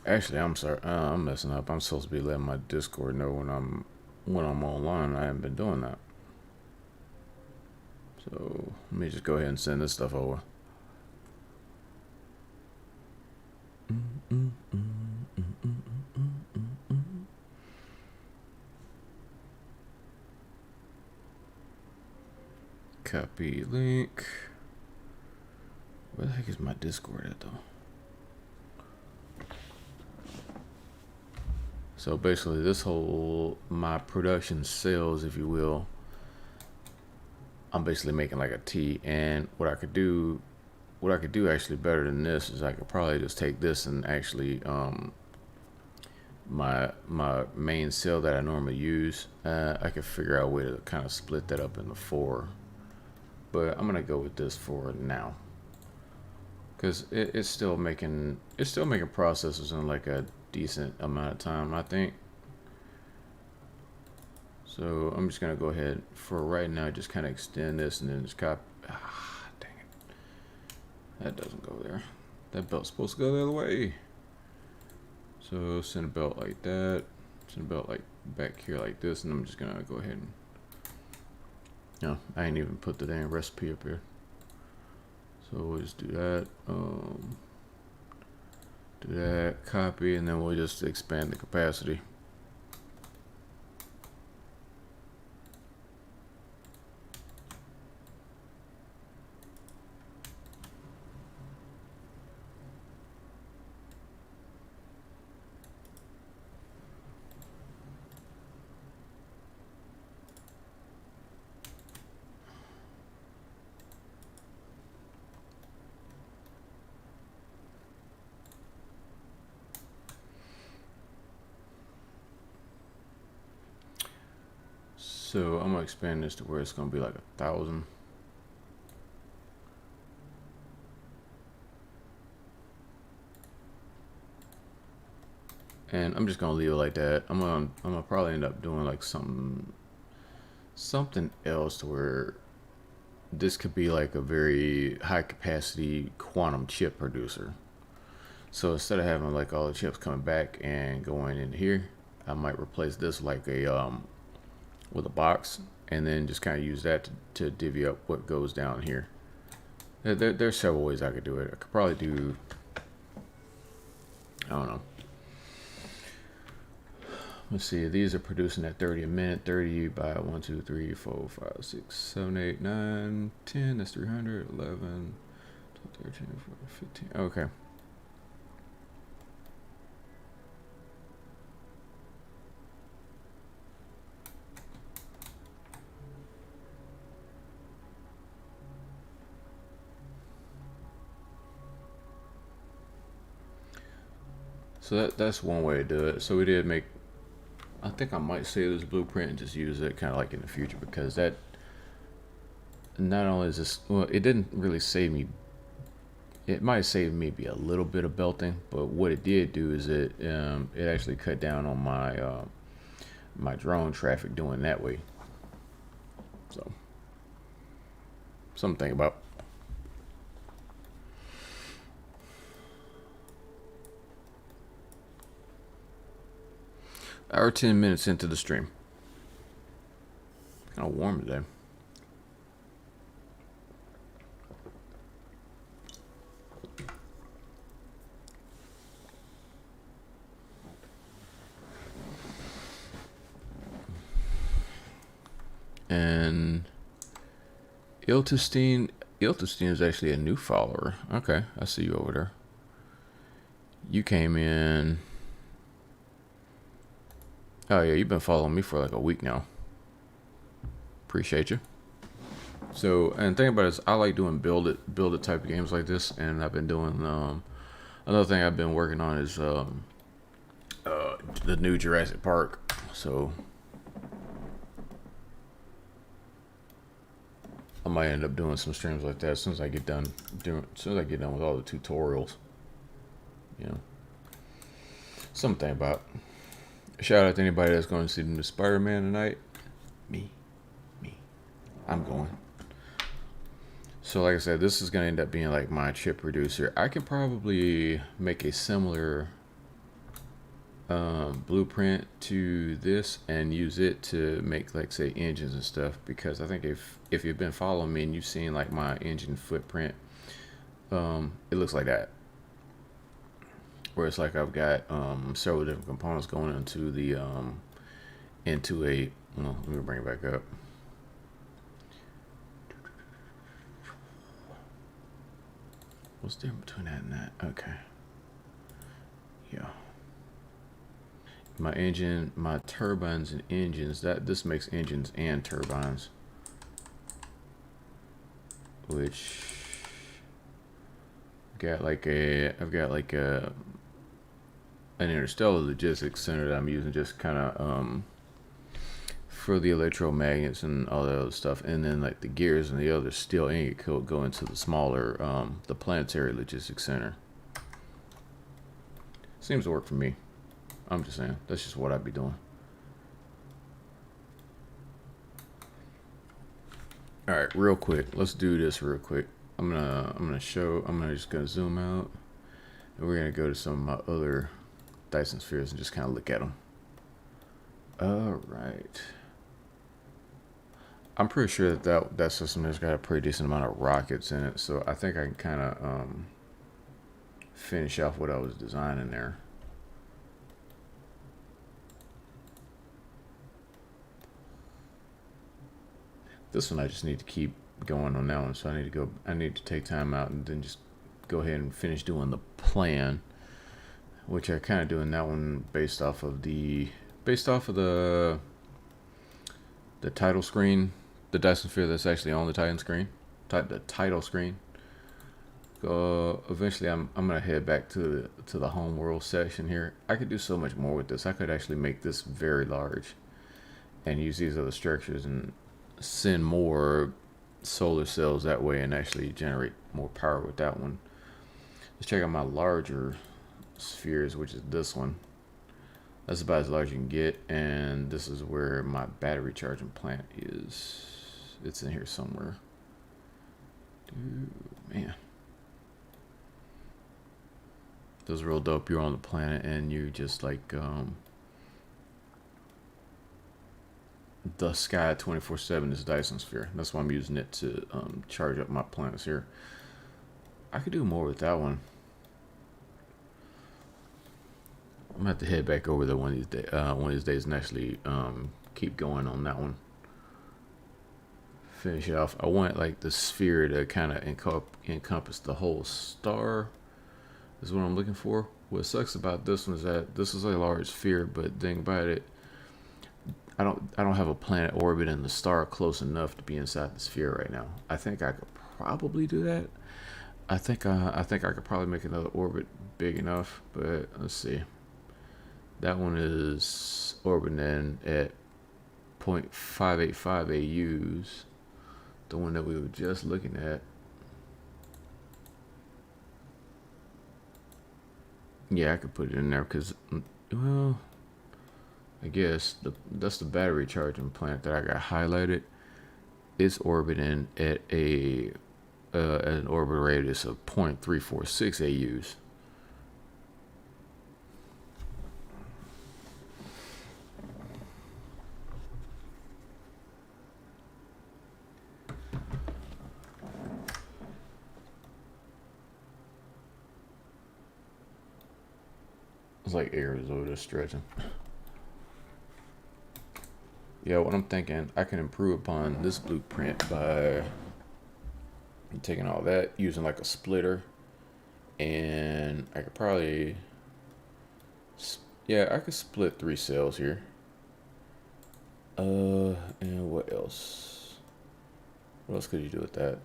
Actually, I'm sorry. I'm messing up. I'm supposed to be letting my Discord know when I'm online. I haven't been doing that. So let me just go ahead and send this stuff over. Copy link. Where the heck is my Discord at though? So basically this whole, my production sales, if you will, I'm basically making like a tea. And what I could do actually better than this is I could probably just take this and actually, my main cell that I normally use, I could figure out a way to kind of split that up into 4. But I'm gonna go with this for now, because it's still making processors in like a decent amount of time, I think. So I'm just gonna go ahead for right now, just kind of extend this and then just copy. Ah, dang it. That doesn't go there. That belt's supposed to go the other way. So send a belt like that. Send a belt like back here like this, and I'm just gonna go ahead and. No, I ain't even put the damn recipe up here. So we'll just do that. Do that, copy, and then we'll just expand the capacity. So I'm gonna expand this to where it's gonna be like 1,000. And I'm just gonna leave it like that. I'm gonna probably end up doing like something else to where this could be like a very high capacity quantum chip producer. So instead of having like all the chips coming back and going in here, I might replace this like a with a box, and then just kind of use that to divvy up what goes down here. There's several ways I could do it. I could probably do, I don't know. Let's see, these are producing at 30 a minute, 30 by 1, 2, 3, 4, 5, 6, 7, 8, 9, 10, that's 300, 11, 12, 13, 14, 15, okay. So that's one way to do it. So we did make, I think I might save this blueprint and just use it kind of like in the future, because that not only is this, well, it didn't really save me, it might save maybe a little bit of belting, but what it did do is it actually cut down on my my drone traffic doing that way. So something to think about. Hour 10 minutes into the stream. Kind of warm today. And Iltestein is actually a new follower. Okay, I see you over there. You came in. Oh yeah, you've been following me for like a week now. Appreciate you. So, and the thing about it is, I like doing build it type of games like this, and I've been doing another thing I've been working on is the new Jurassic Park. So I might end up doing some streams like that as soon as I get done with all the tutorials. You know, something about. Shout out to anybody that's going to see the new Spider-Man tonight. Me. I'm going. So like I said, this is going to end up being like my chip producer. I could probably make a similar blueprint to this and use it to make, like, say, engines and stuff, because I think if you've been following me and you've seen like my engine footprint, it looks like that, where it's like I've got several different components going into the into a, well, let me bring it back up. What's the difference between that and that? Okay. Yeah. My engine, my turbines and engines, this makes engines and turbines, which I've got like an interstellar logistics center that I'm using just kind of for the electromagnets and all that other stuff, and then like the gears and the other steel ingot could go into the smaller the planetary logistics center. Seems to work for me. I'm just saying, that's just what I'd be doing. All right, real quick. Let's do this real quick. I'm just gonna zoom out, and we're gonna go to some of my other Dyson spheres and just kind of look at them. All right. I'm pretty sure that system has got a pretty decent amount of rockets in it, so I think I can kind of finish off what I was designing there. This one I just need to keep going on that one, so I need to take time out and then just go ahead and finish doing the plan, which I kind of doing that one based off of the title screen, the Dyson sphere that's actually on the Titan screen, the title screen. Eventually I'm gonna head back to the home world section here. I could do so much more with this. I could actually make this very large and use these other structures and send more solar cells that way and actually generate more power with that one. Let's check out my larger spheres, which is this one. That's about as large as you can get, and this is where my battery charging plant is. It's in here somewhere. Dude, man. This is real dope. You're on the planet and you just like the sky 24/7 is Dyson sphere. That's why I'm using it to charge up my planets here. I could do more with that one. I'm gonna have to head back over there one of these days and actually keep going on that one. Finish it off. I want like the sphere to kind of encompass the whole star. Is what I'm looking for. What sucks about this one is that this is a large sphere, but think about it, I don't have a planet orbiting the star close enough to be inside the sphere right now. I think I could probably do that. I think I could probably make another orbit big enough, but let's see. That one is orbiting at 0.585 AUs. The one that we were just looking at. Yeah, I could put it in there because, well, I guess that's the battery charging plant that I got highlighted. It's orbiting at an orbit radius of 0.346 AUs. It's like Arizona stretching. Yeah, what I'm thinking, I can improve upon this blueprint by taking all that, using like a splitter, and I could probably, yeah, I could split 3 cells here. And what else? What else could you do with that?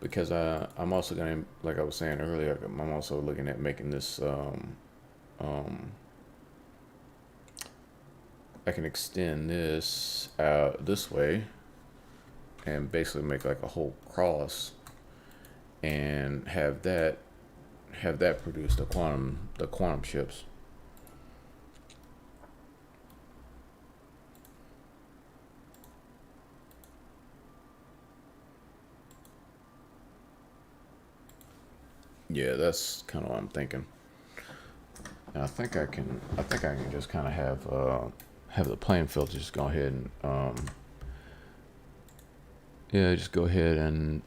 Because I'm also gonna, like I was saying earlier, I'm also looking at making this I can extend this out this way and basically make like a whole cross and have that produce the quantum chips. Yeah, that's kind of what I'm thinking. And I think I can just kind of have the plane filter just go ahead and yeah, just go ahead and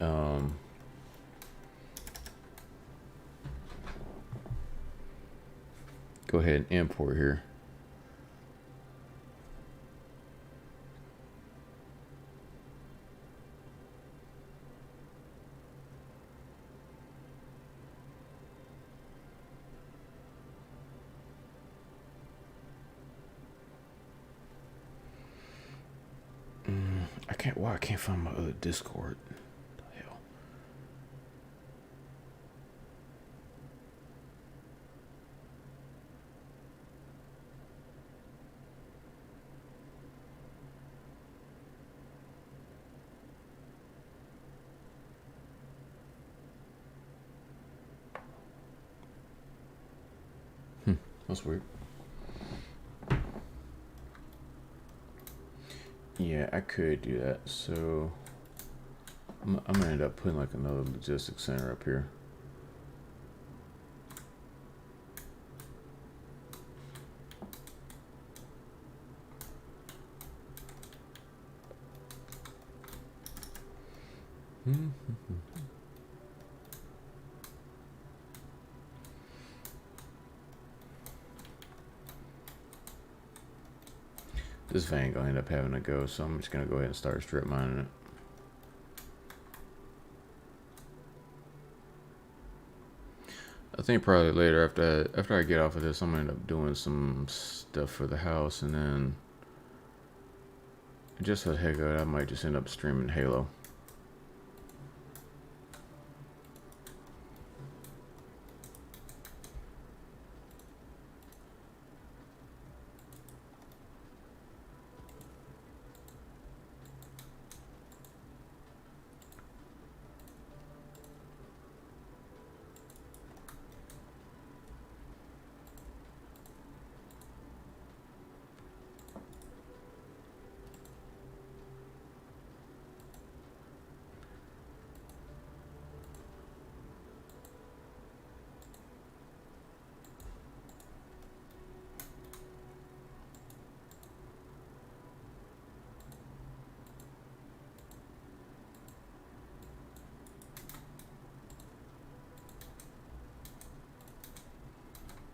go ahead and import here. I can't find my other Discord. The hell. That's weird. Yeah, I could do that. So I'm gonna end up putting like another logistics center up here. This vein gonna end up having to go, so I'm just gonna go ahead and start strip mining it. I think probably later after I get off of this, I'm gonna end up doing some stuff for the house, and then just for the heck of it, I might just end up streaming Halo.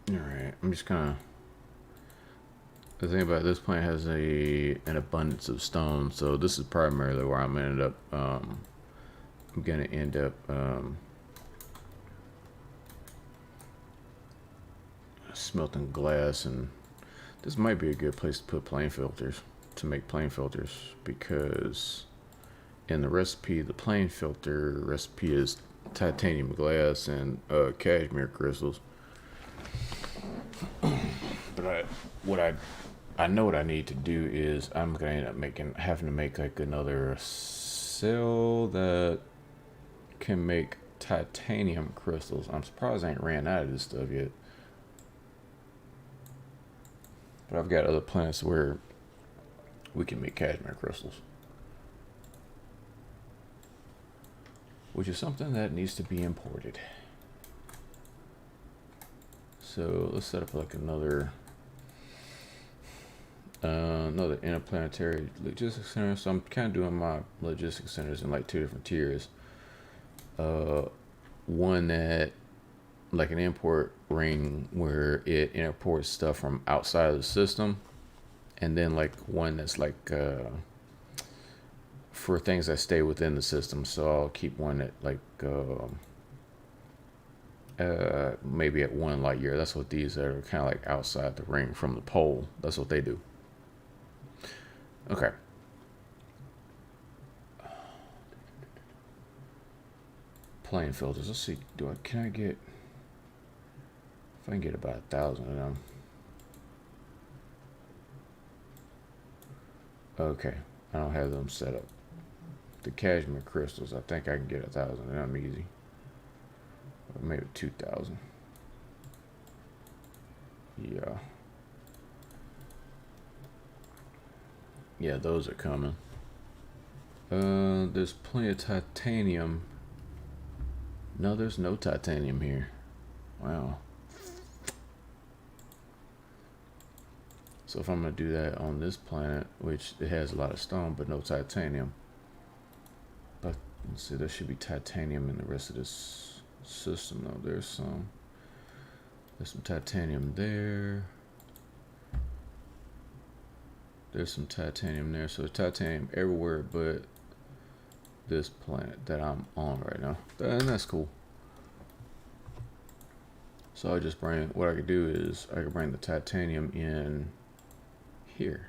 Alright, I'm just gonna... The thing about this plant has an abundance of stone, so this is primarily where I'm gonna end up smelting glass, and this might be a good place to put plane filters, to make plane filters, because in the recipe, the plane filter recipe is titanium glass and cashmere crystals. But I know what I need to do is I'm gonna end up having to make like another cell that can make titanium crystals. I'm surprised I ain't ran out of this stuff yet. But I've got other plants where we can make cashmere crystals, which is something that needs to be imported. So let's set up like another interplanetary logistics center. So I'm kind of doing my logistics centers in like 2 different tiers. One that like an import ring where it imports stuff from outside of the system, and then like one that's like for things that stay within the system. So I'll keep one at like maybe at 1 light year. That's what these are, kind of like outside the ring from the pole. That's what they do. Okay. Plane filters. Let's see. Can I get? If I can get about 1,000 of them. Okay. I don't have them set up. The cashmere crystals, I think I can get 1,000 of them easy. Or maybe 2,000. Yeah. Yeah, those are coming. There's plenty of titanium. No, there's no titanium here. Wow. So if I'm gonna do that on this planet, which it has a lot of stone but no titanium, but let's see, there should be titanium in the rest of this system though. There's some titanium there. There's some titanium there. So there's titanium everywhere but this planet that I'm on right now. And that's cool. So I just what I could do is I could bring the titanium in here.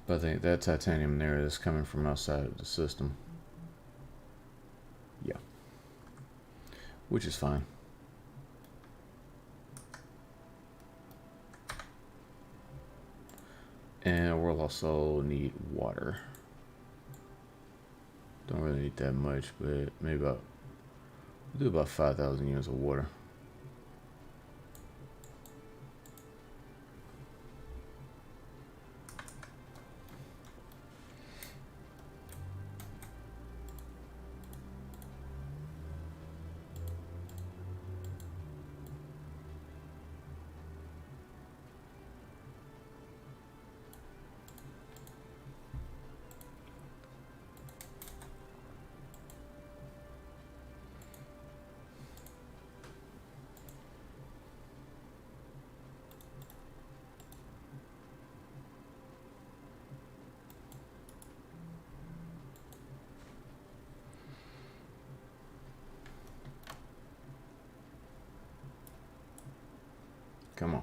But I think that titanium there is coming from outside of the system. Yeah. Which is fine. And we'll also need water. Don't really need that much, but maybe about Do about 5,000 units of water. Come on.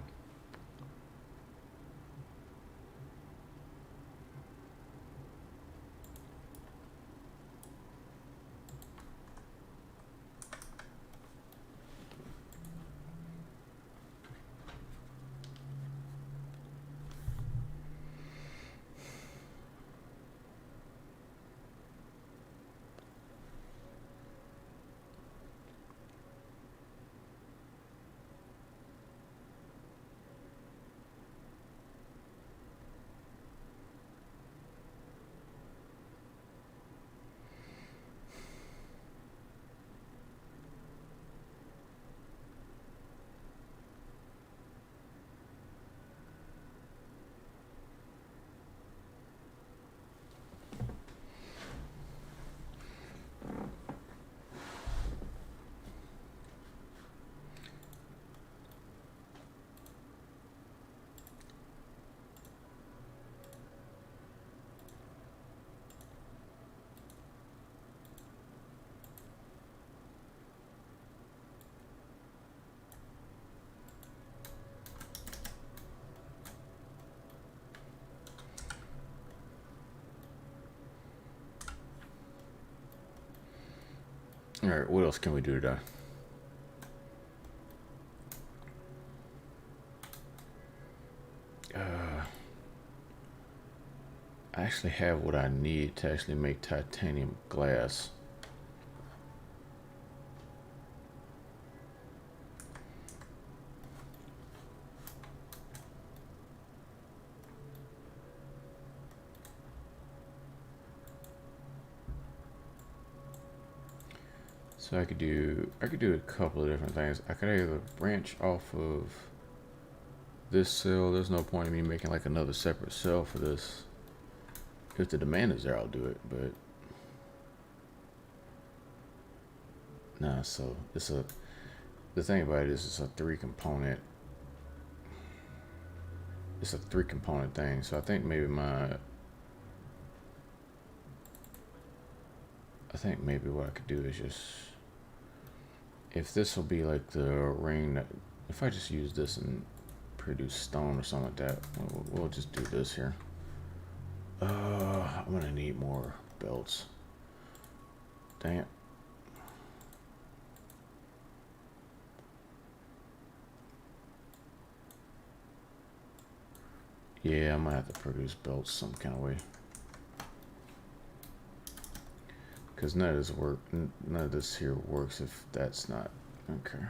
All right, what else can we do today? I actually have what I need to actually make titanium glass. So I could do a couple of different things. I could either branch off of this cell. There's no point in me making like another separate cell for this. If the demand is there, I'll do it, but nah, so the thing about it is it's a three component thing. So I think maybe what I could do is just, if this will be like the ring that, if I just use this and produce stone or something like that, we'll just do this here. I'm gonna need more belts. Dang it. Yeah, I might have to produce belts some kind of way. Because none of this here works if that's not, okay.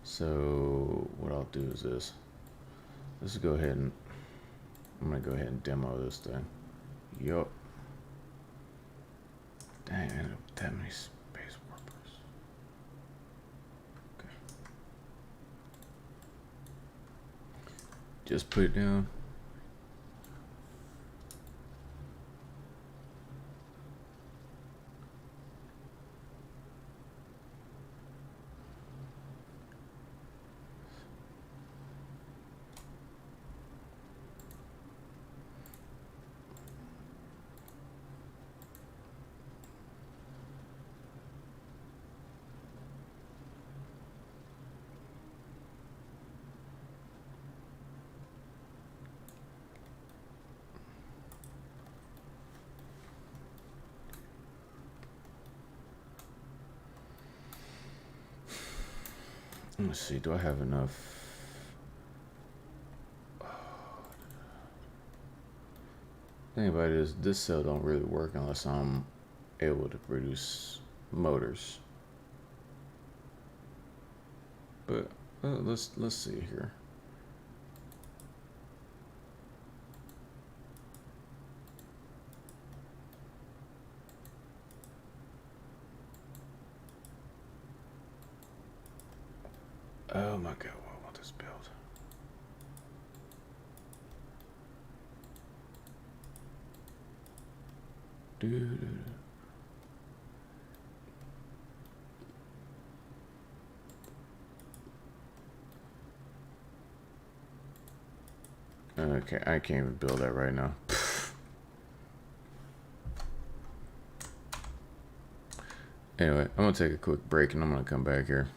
So what I'll do is this. Let's go ahead and, I'm gonna go ahead and demo this thing. Yup. Dang, I ended up with that many space warpers. Okay. Just put it down. Let's see, do I have enough? The thing about it is this cell don't really work unless I'm able to produce motors. But let's see here. Oh my god, what want this build? Dude. Okay, I can't even build that right now. Anyway, I'm gonna take a quick break and I'm gonna come back here.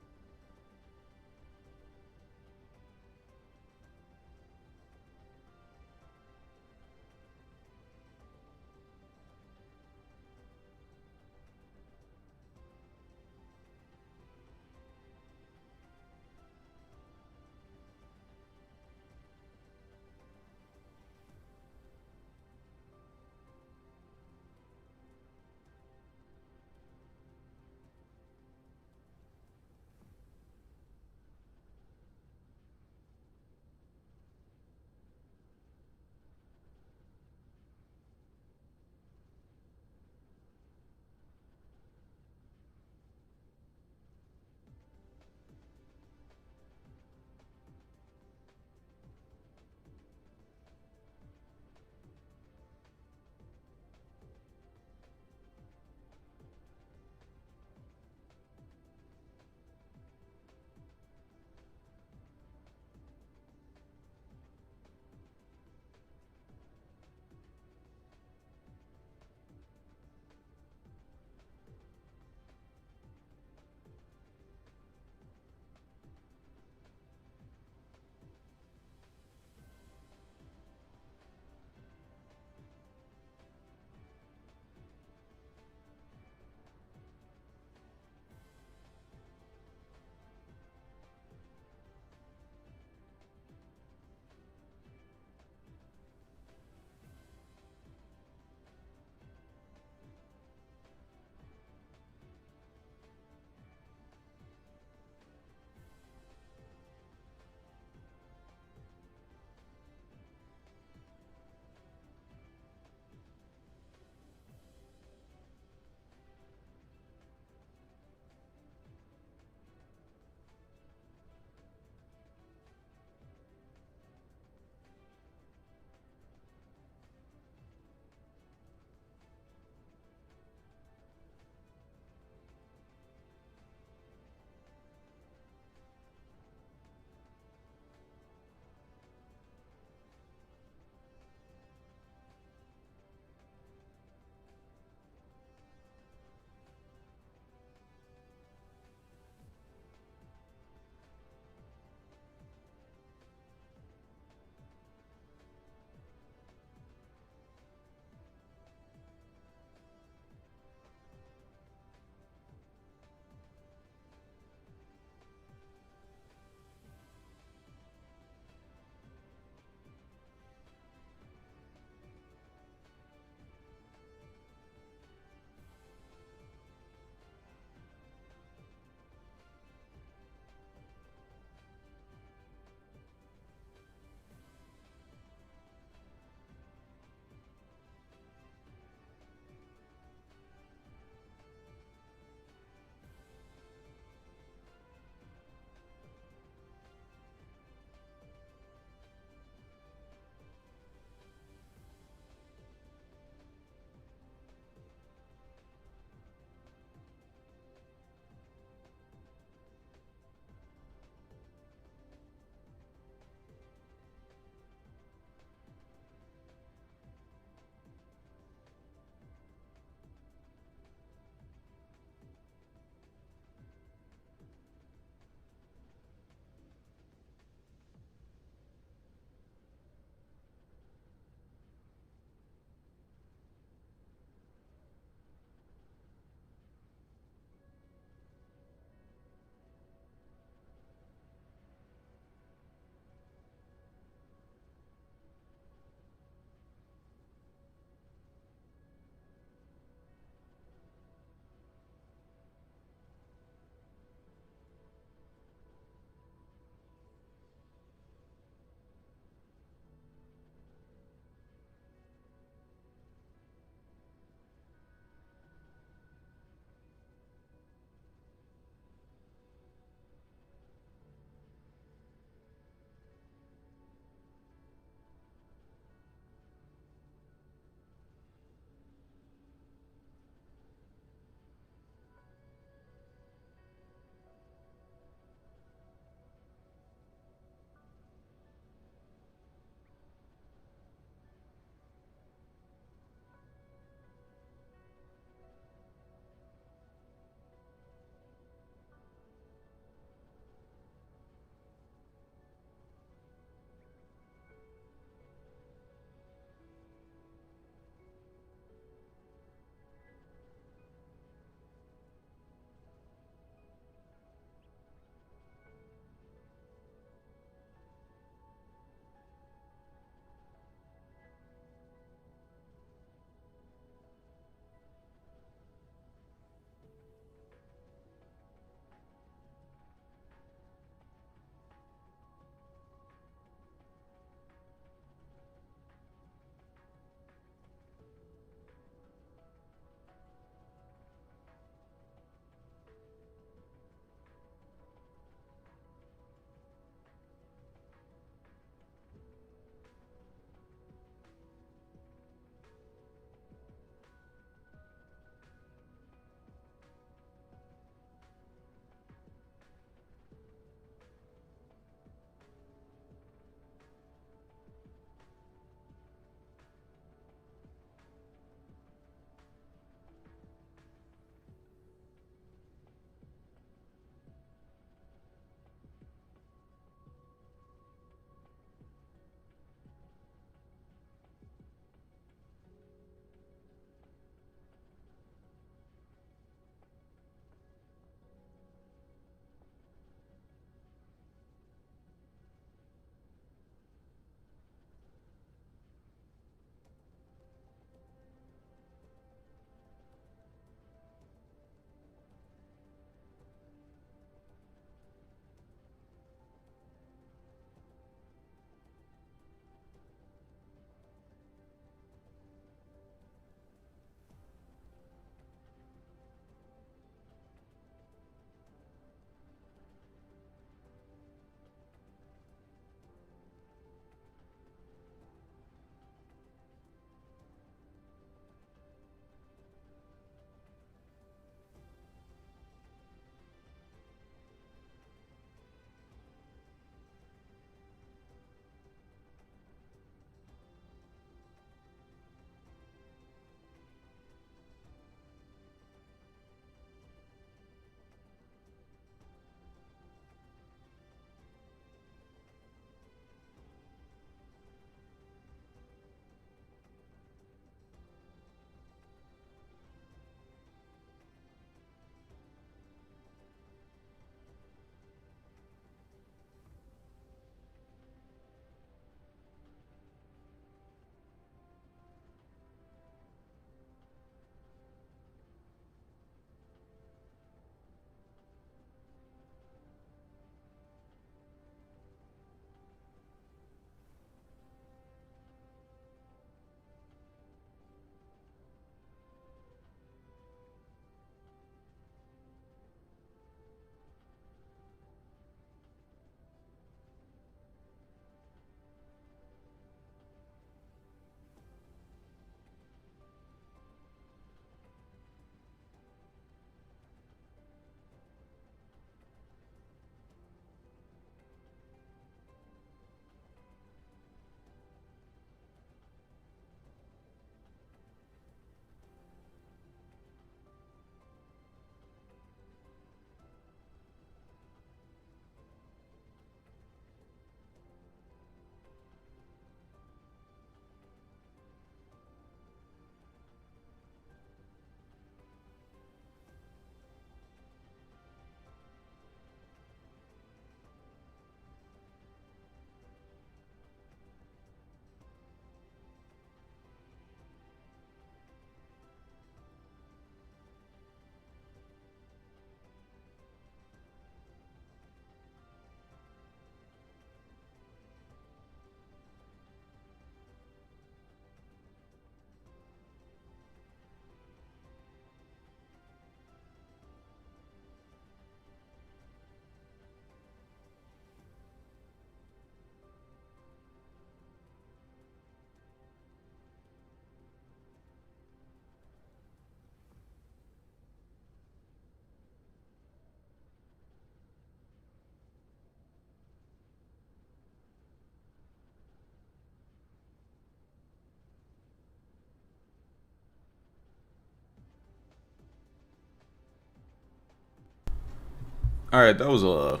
All right, that was a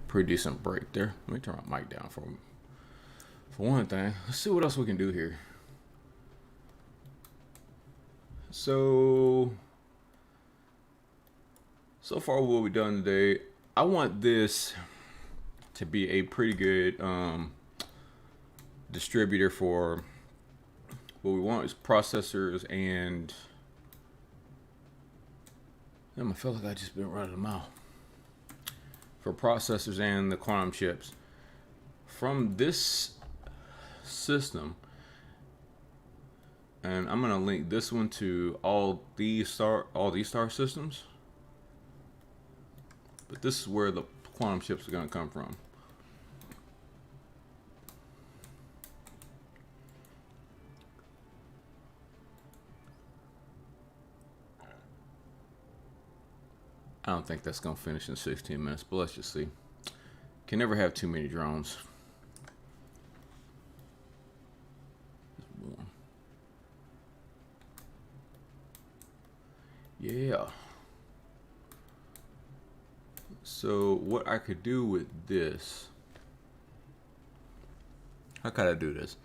pretty decent break there. Let me turn my mic down for one thing. Let's see what else we can do here. So far what we've done today, I want this to be a pretty good distributor for what we want is processors and I feel like I just been running them out. For processors and the quantum chips. From this system, and I'm gonna link this one to all these star systems. But this is where the quantum chips are gonna come from. I don't think that's gonna finish in 16 minutes, but let's just see. Can never have too many drones. Yeah. So what I could do with this, how could I do this?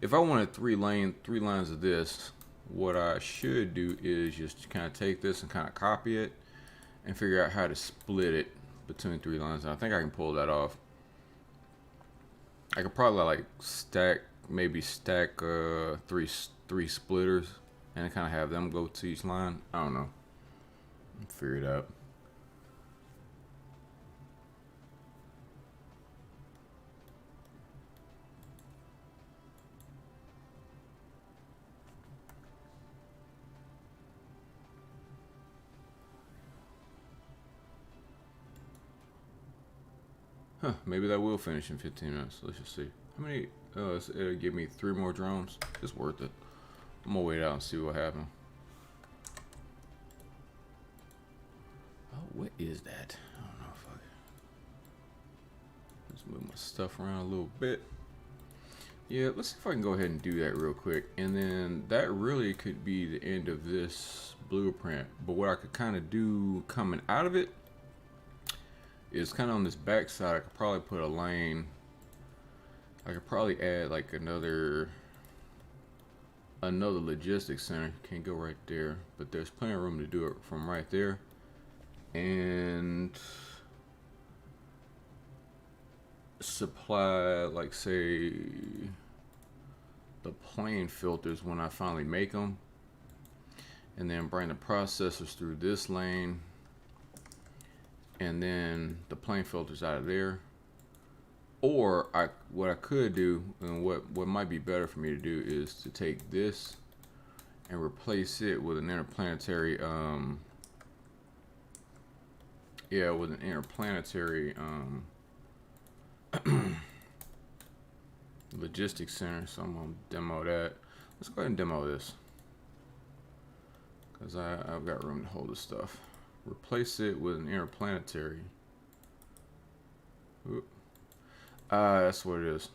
If I wanted three lines of this, what I should do is just kind of take this and kind of copy it and figure out how to split it between 3 lines. And I think I can pull that off. I could probably like stack three splitters and kind of have them go to each line. I don't know. Figure it out. Huh, maybe that will finish in 15 minutes. Let's just see. How many? It'll give me 3 more drones. It's worth it. I'm gonna wait out and see what happens. Oh, what is that? I don't know if I can. Just move my stuff around a little bit. Yeah, let's see if I can go ahead and do that real quick. And then that really could be the end of this blueprint. But what I could kind of do coming out of it is kind of on this back side, I could probably put a lane. I could probably add like another logistics center. Can't go right there, but there's plenty of room to do it from right there. And supply, like say, the plane filters when I finally make them. And then bring the processors through this lane. And then the plane filters out of there. Or what I could do, and what might be better for me to do, is to take this and replace it with an interplanetary logistics center. So I'm gonna demo that. Let's go ahead and demo this because I've got room to hold this stuff. Replace it with an interplanetary. That's what it is.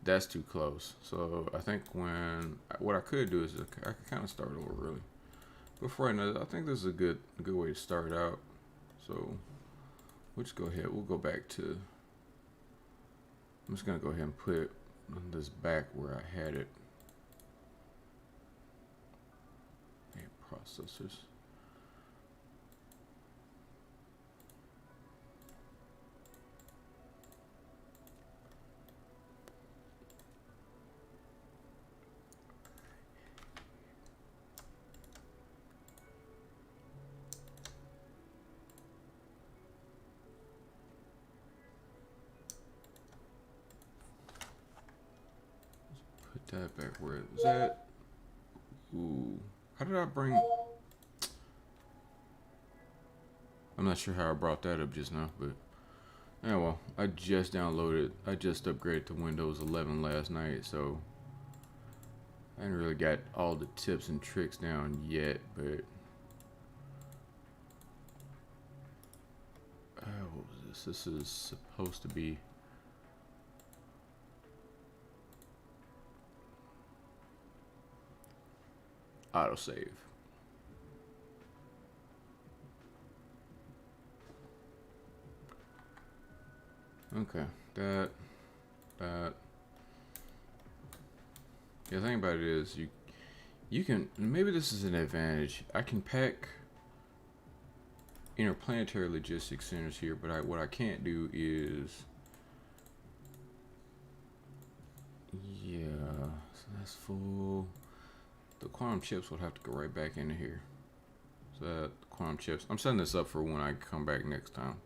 That's too close. So I think what I could do is I could kind of start over really. Before I know that, I think this is a good way to start out. So we'll just go ahead. We'll go back to. I'm just gonna go ahead and put this back where I had it. Processors. Put that back where it was at. Ooh. How did I bring... I'm not sure how I brought that up just now, but... Yeah, well, I just upgraded to Windows 11 last night, so... I haven't really got all the tips and tricks down yet, but... what was this? This is supposed to be... autosave. Okay, that. Yeah, the thing about it is you can, maybe this is an advantage. I can pack interplanetary logistics centers here, but what I can't do is, yeah, so that's full. The quantum chips will have to go right back into here. So that quantum chips. I'm setting this up for when I come back next time.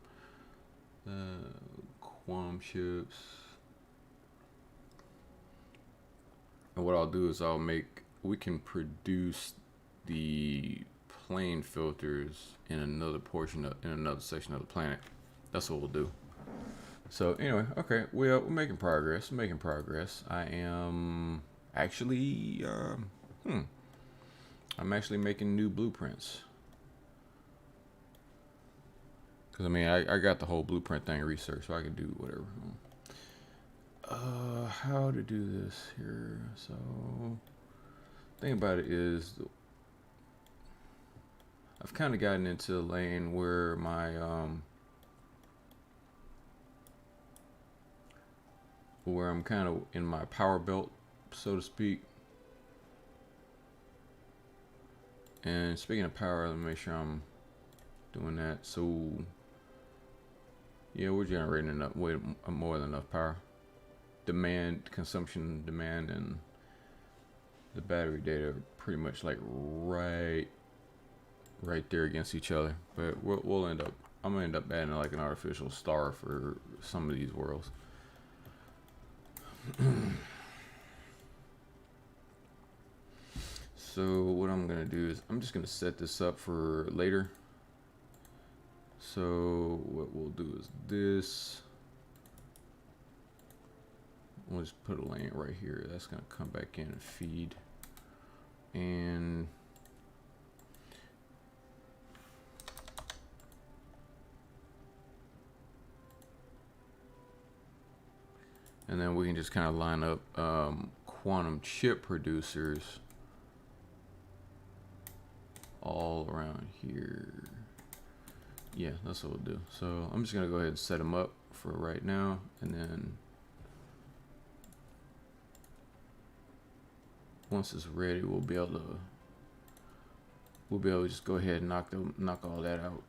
Quantum chips. And what I'll do is we can produce the plane filters in another section of the planet. That's what we'll do. So anyway, okay, we're making progress. I am actually, I'm actually making new blueprints. Because I mean, I got the whole blueprint thing researched, so I can do whatever. How to do this here? So, thing about it is, I've kind of gotten into a lane where where I'm kind of in my power belt, so to speak. And speaking of power, let me make sure I'm doing that. So, yeah, we're generating enough, way more than enough power. Consumption demand, and the battery data are pretty much like right there against each other. But I'm gonna end up adding like an artificial star for some of these worlds. So what I'm gonna do is I'm just gonna set this up for later. So what we'll do is this. We'll just put a lane right here. That's gonna come back in and feed. And then we can just kind of line up quantum chip producers all around here. Yeah, that's what we'll do. So I'm just gonna go ahead and set them up for right now, and then once it's ready, we'll be able to just go ahead and knock all that out.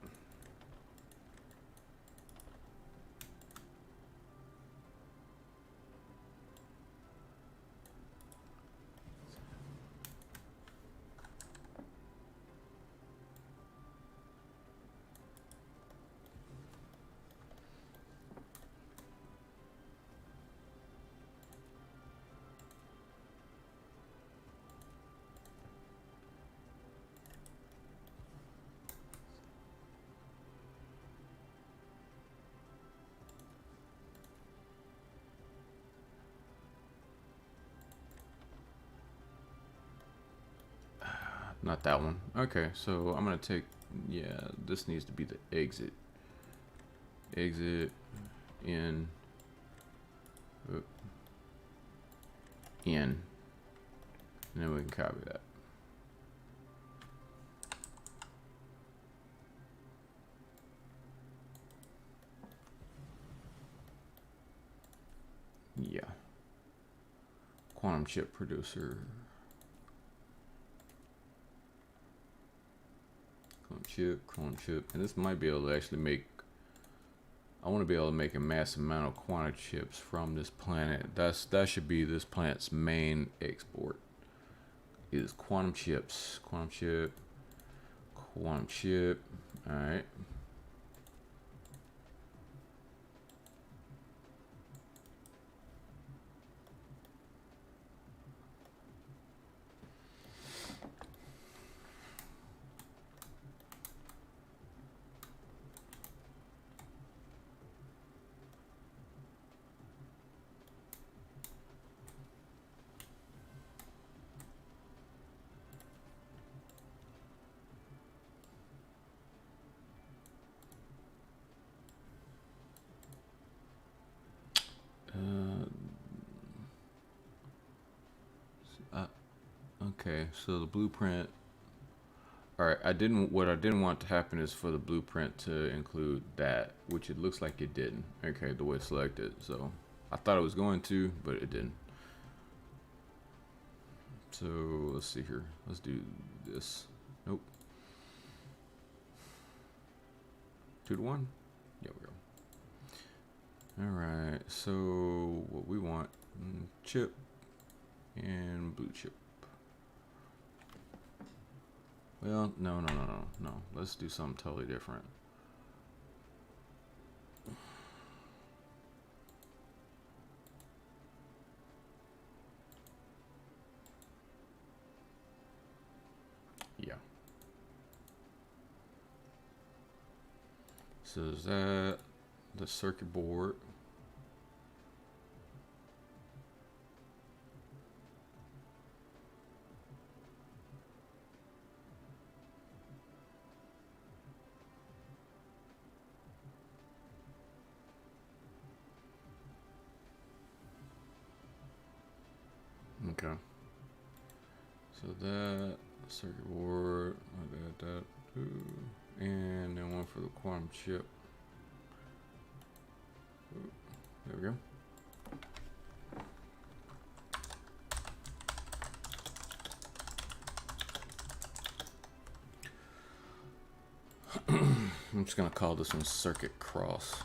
Not that one. Okay, so I'm gonna take, yeah, this needs to be the exit. Exit, in, in. And then we can copy that. Yeah. Quantum chip producer. Quantum chip. And this might be able to actually make, I want to be able to make a massive amount of quantum chips from this planet. That should be this planet's main export. Is quantum chips. Quantum chip. Quantum chip. Alright. Okay, so the blueprint. All right, I didn't. What I didn't want to happen is for the blueprint to include that, which it looks like it didn't. Okay, the way it's selected. So I thought it was going to, but it didn't. So let's see here. Let's do this. Nope. 2 to 1. There we go. All right. So what we want, chip and blue chip. Well, no. Let's do something totally different. Yeah. So is that the circuit board? Okay. So that circuit board, I got that too. And then one for the quantum chip. There we go. I'm just gonna call this one circuit cross.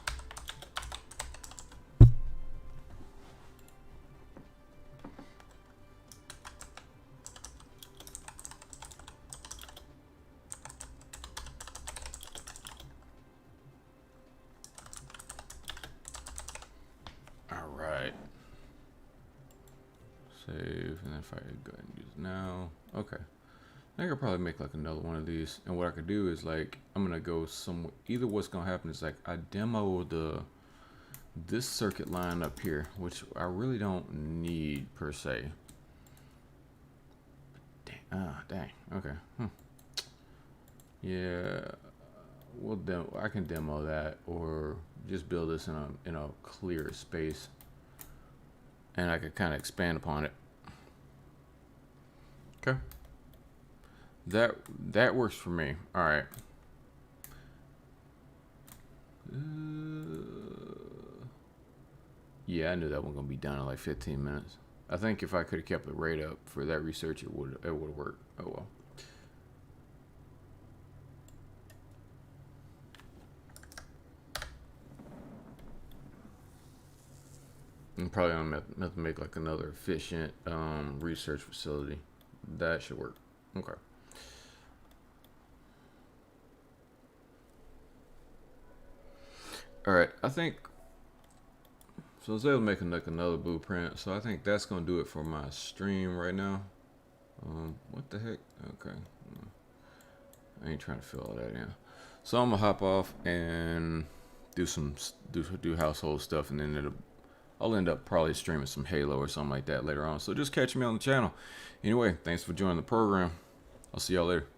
All right. Save, and then if I go ahead and use it now, okay. I think I'll probably make like another one of these, and what I could do is like I'm gonna go somewhere. Either what's gonna happen is like I demo this circuit line up here, which I really don't need per se. Dang. Okay. Yeah. I can demo that, or just build this in a clear space, and I could kind of expand upon it. Okay. That works for me. All right. Yeah, I knew that one gonna be done in like 15 minutes. I think if I could have kept the rate up for that research, it would work. Oh well. I'm probably gonna have to make like another efficient research facility. That should work. Okay. All right, I think so. I was able to make like another blueprint, so I think that's gonna do it for my stream right now. What the heck? Okay, I ain't trying to fill all that in. So I'm gonna hop off and do household stuff, and then I'll end up probably streaming some Halo or something like that later on. So just catch me on the channel. Anyway, thanks for joining the program. I'll see y'all later.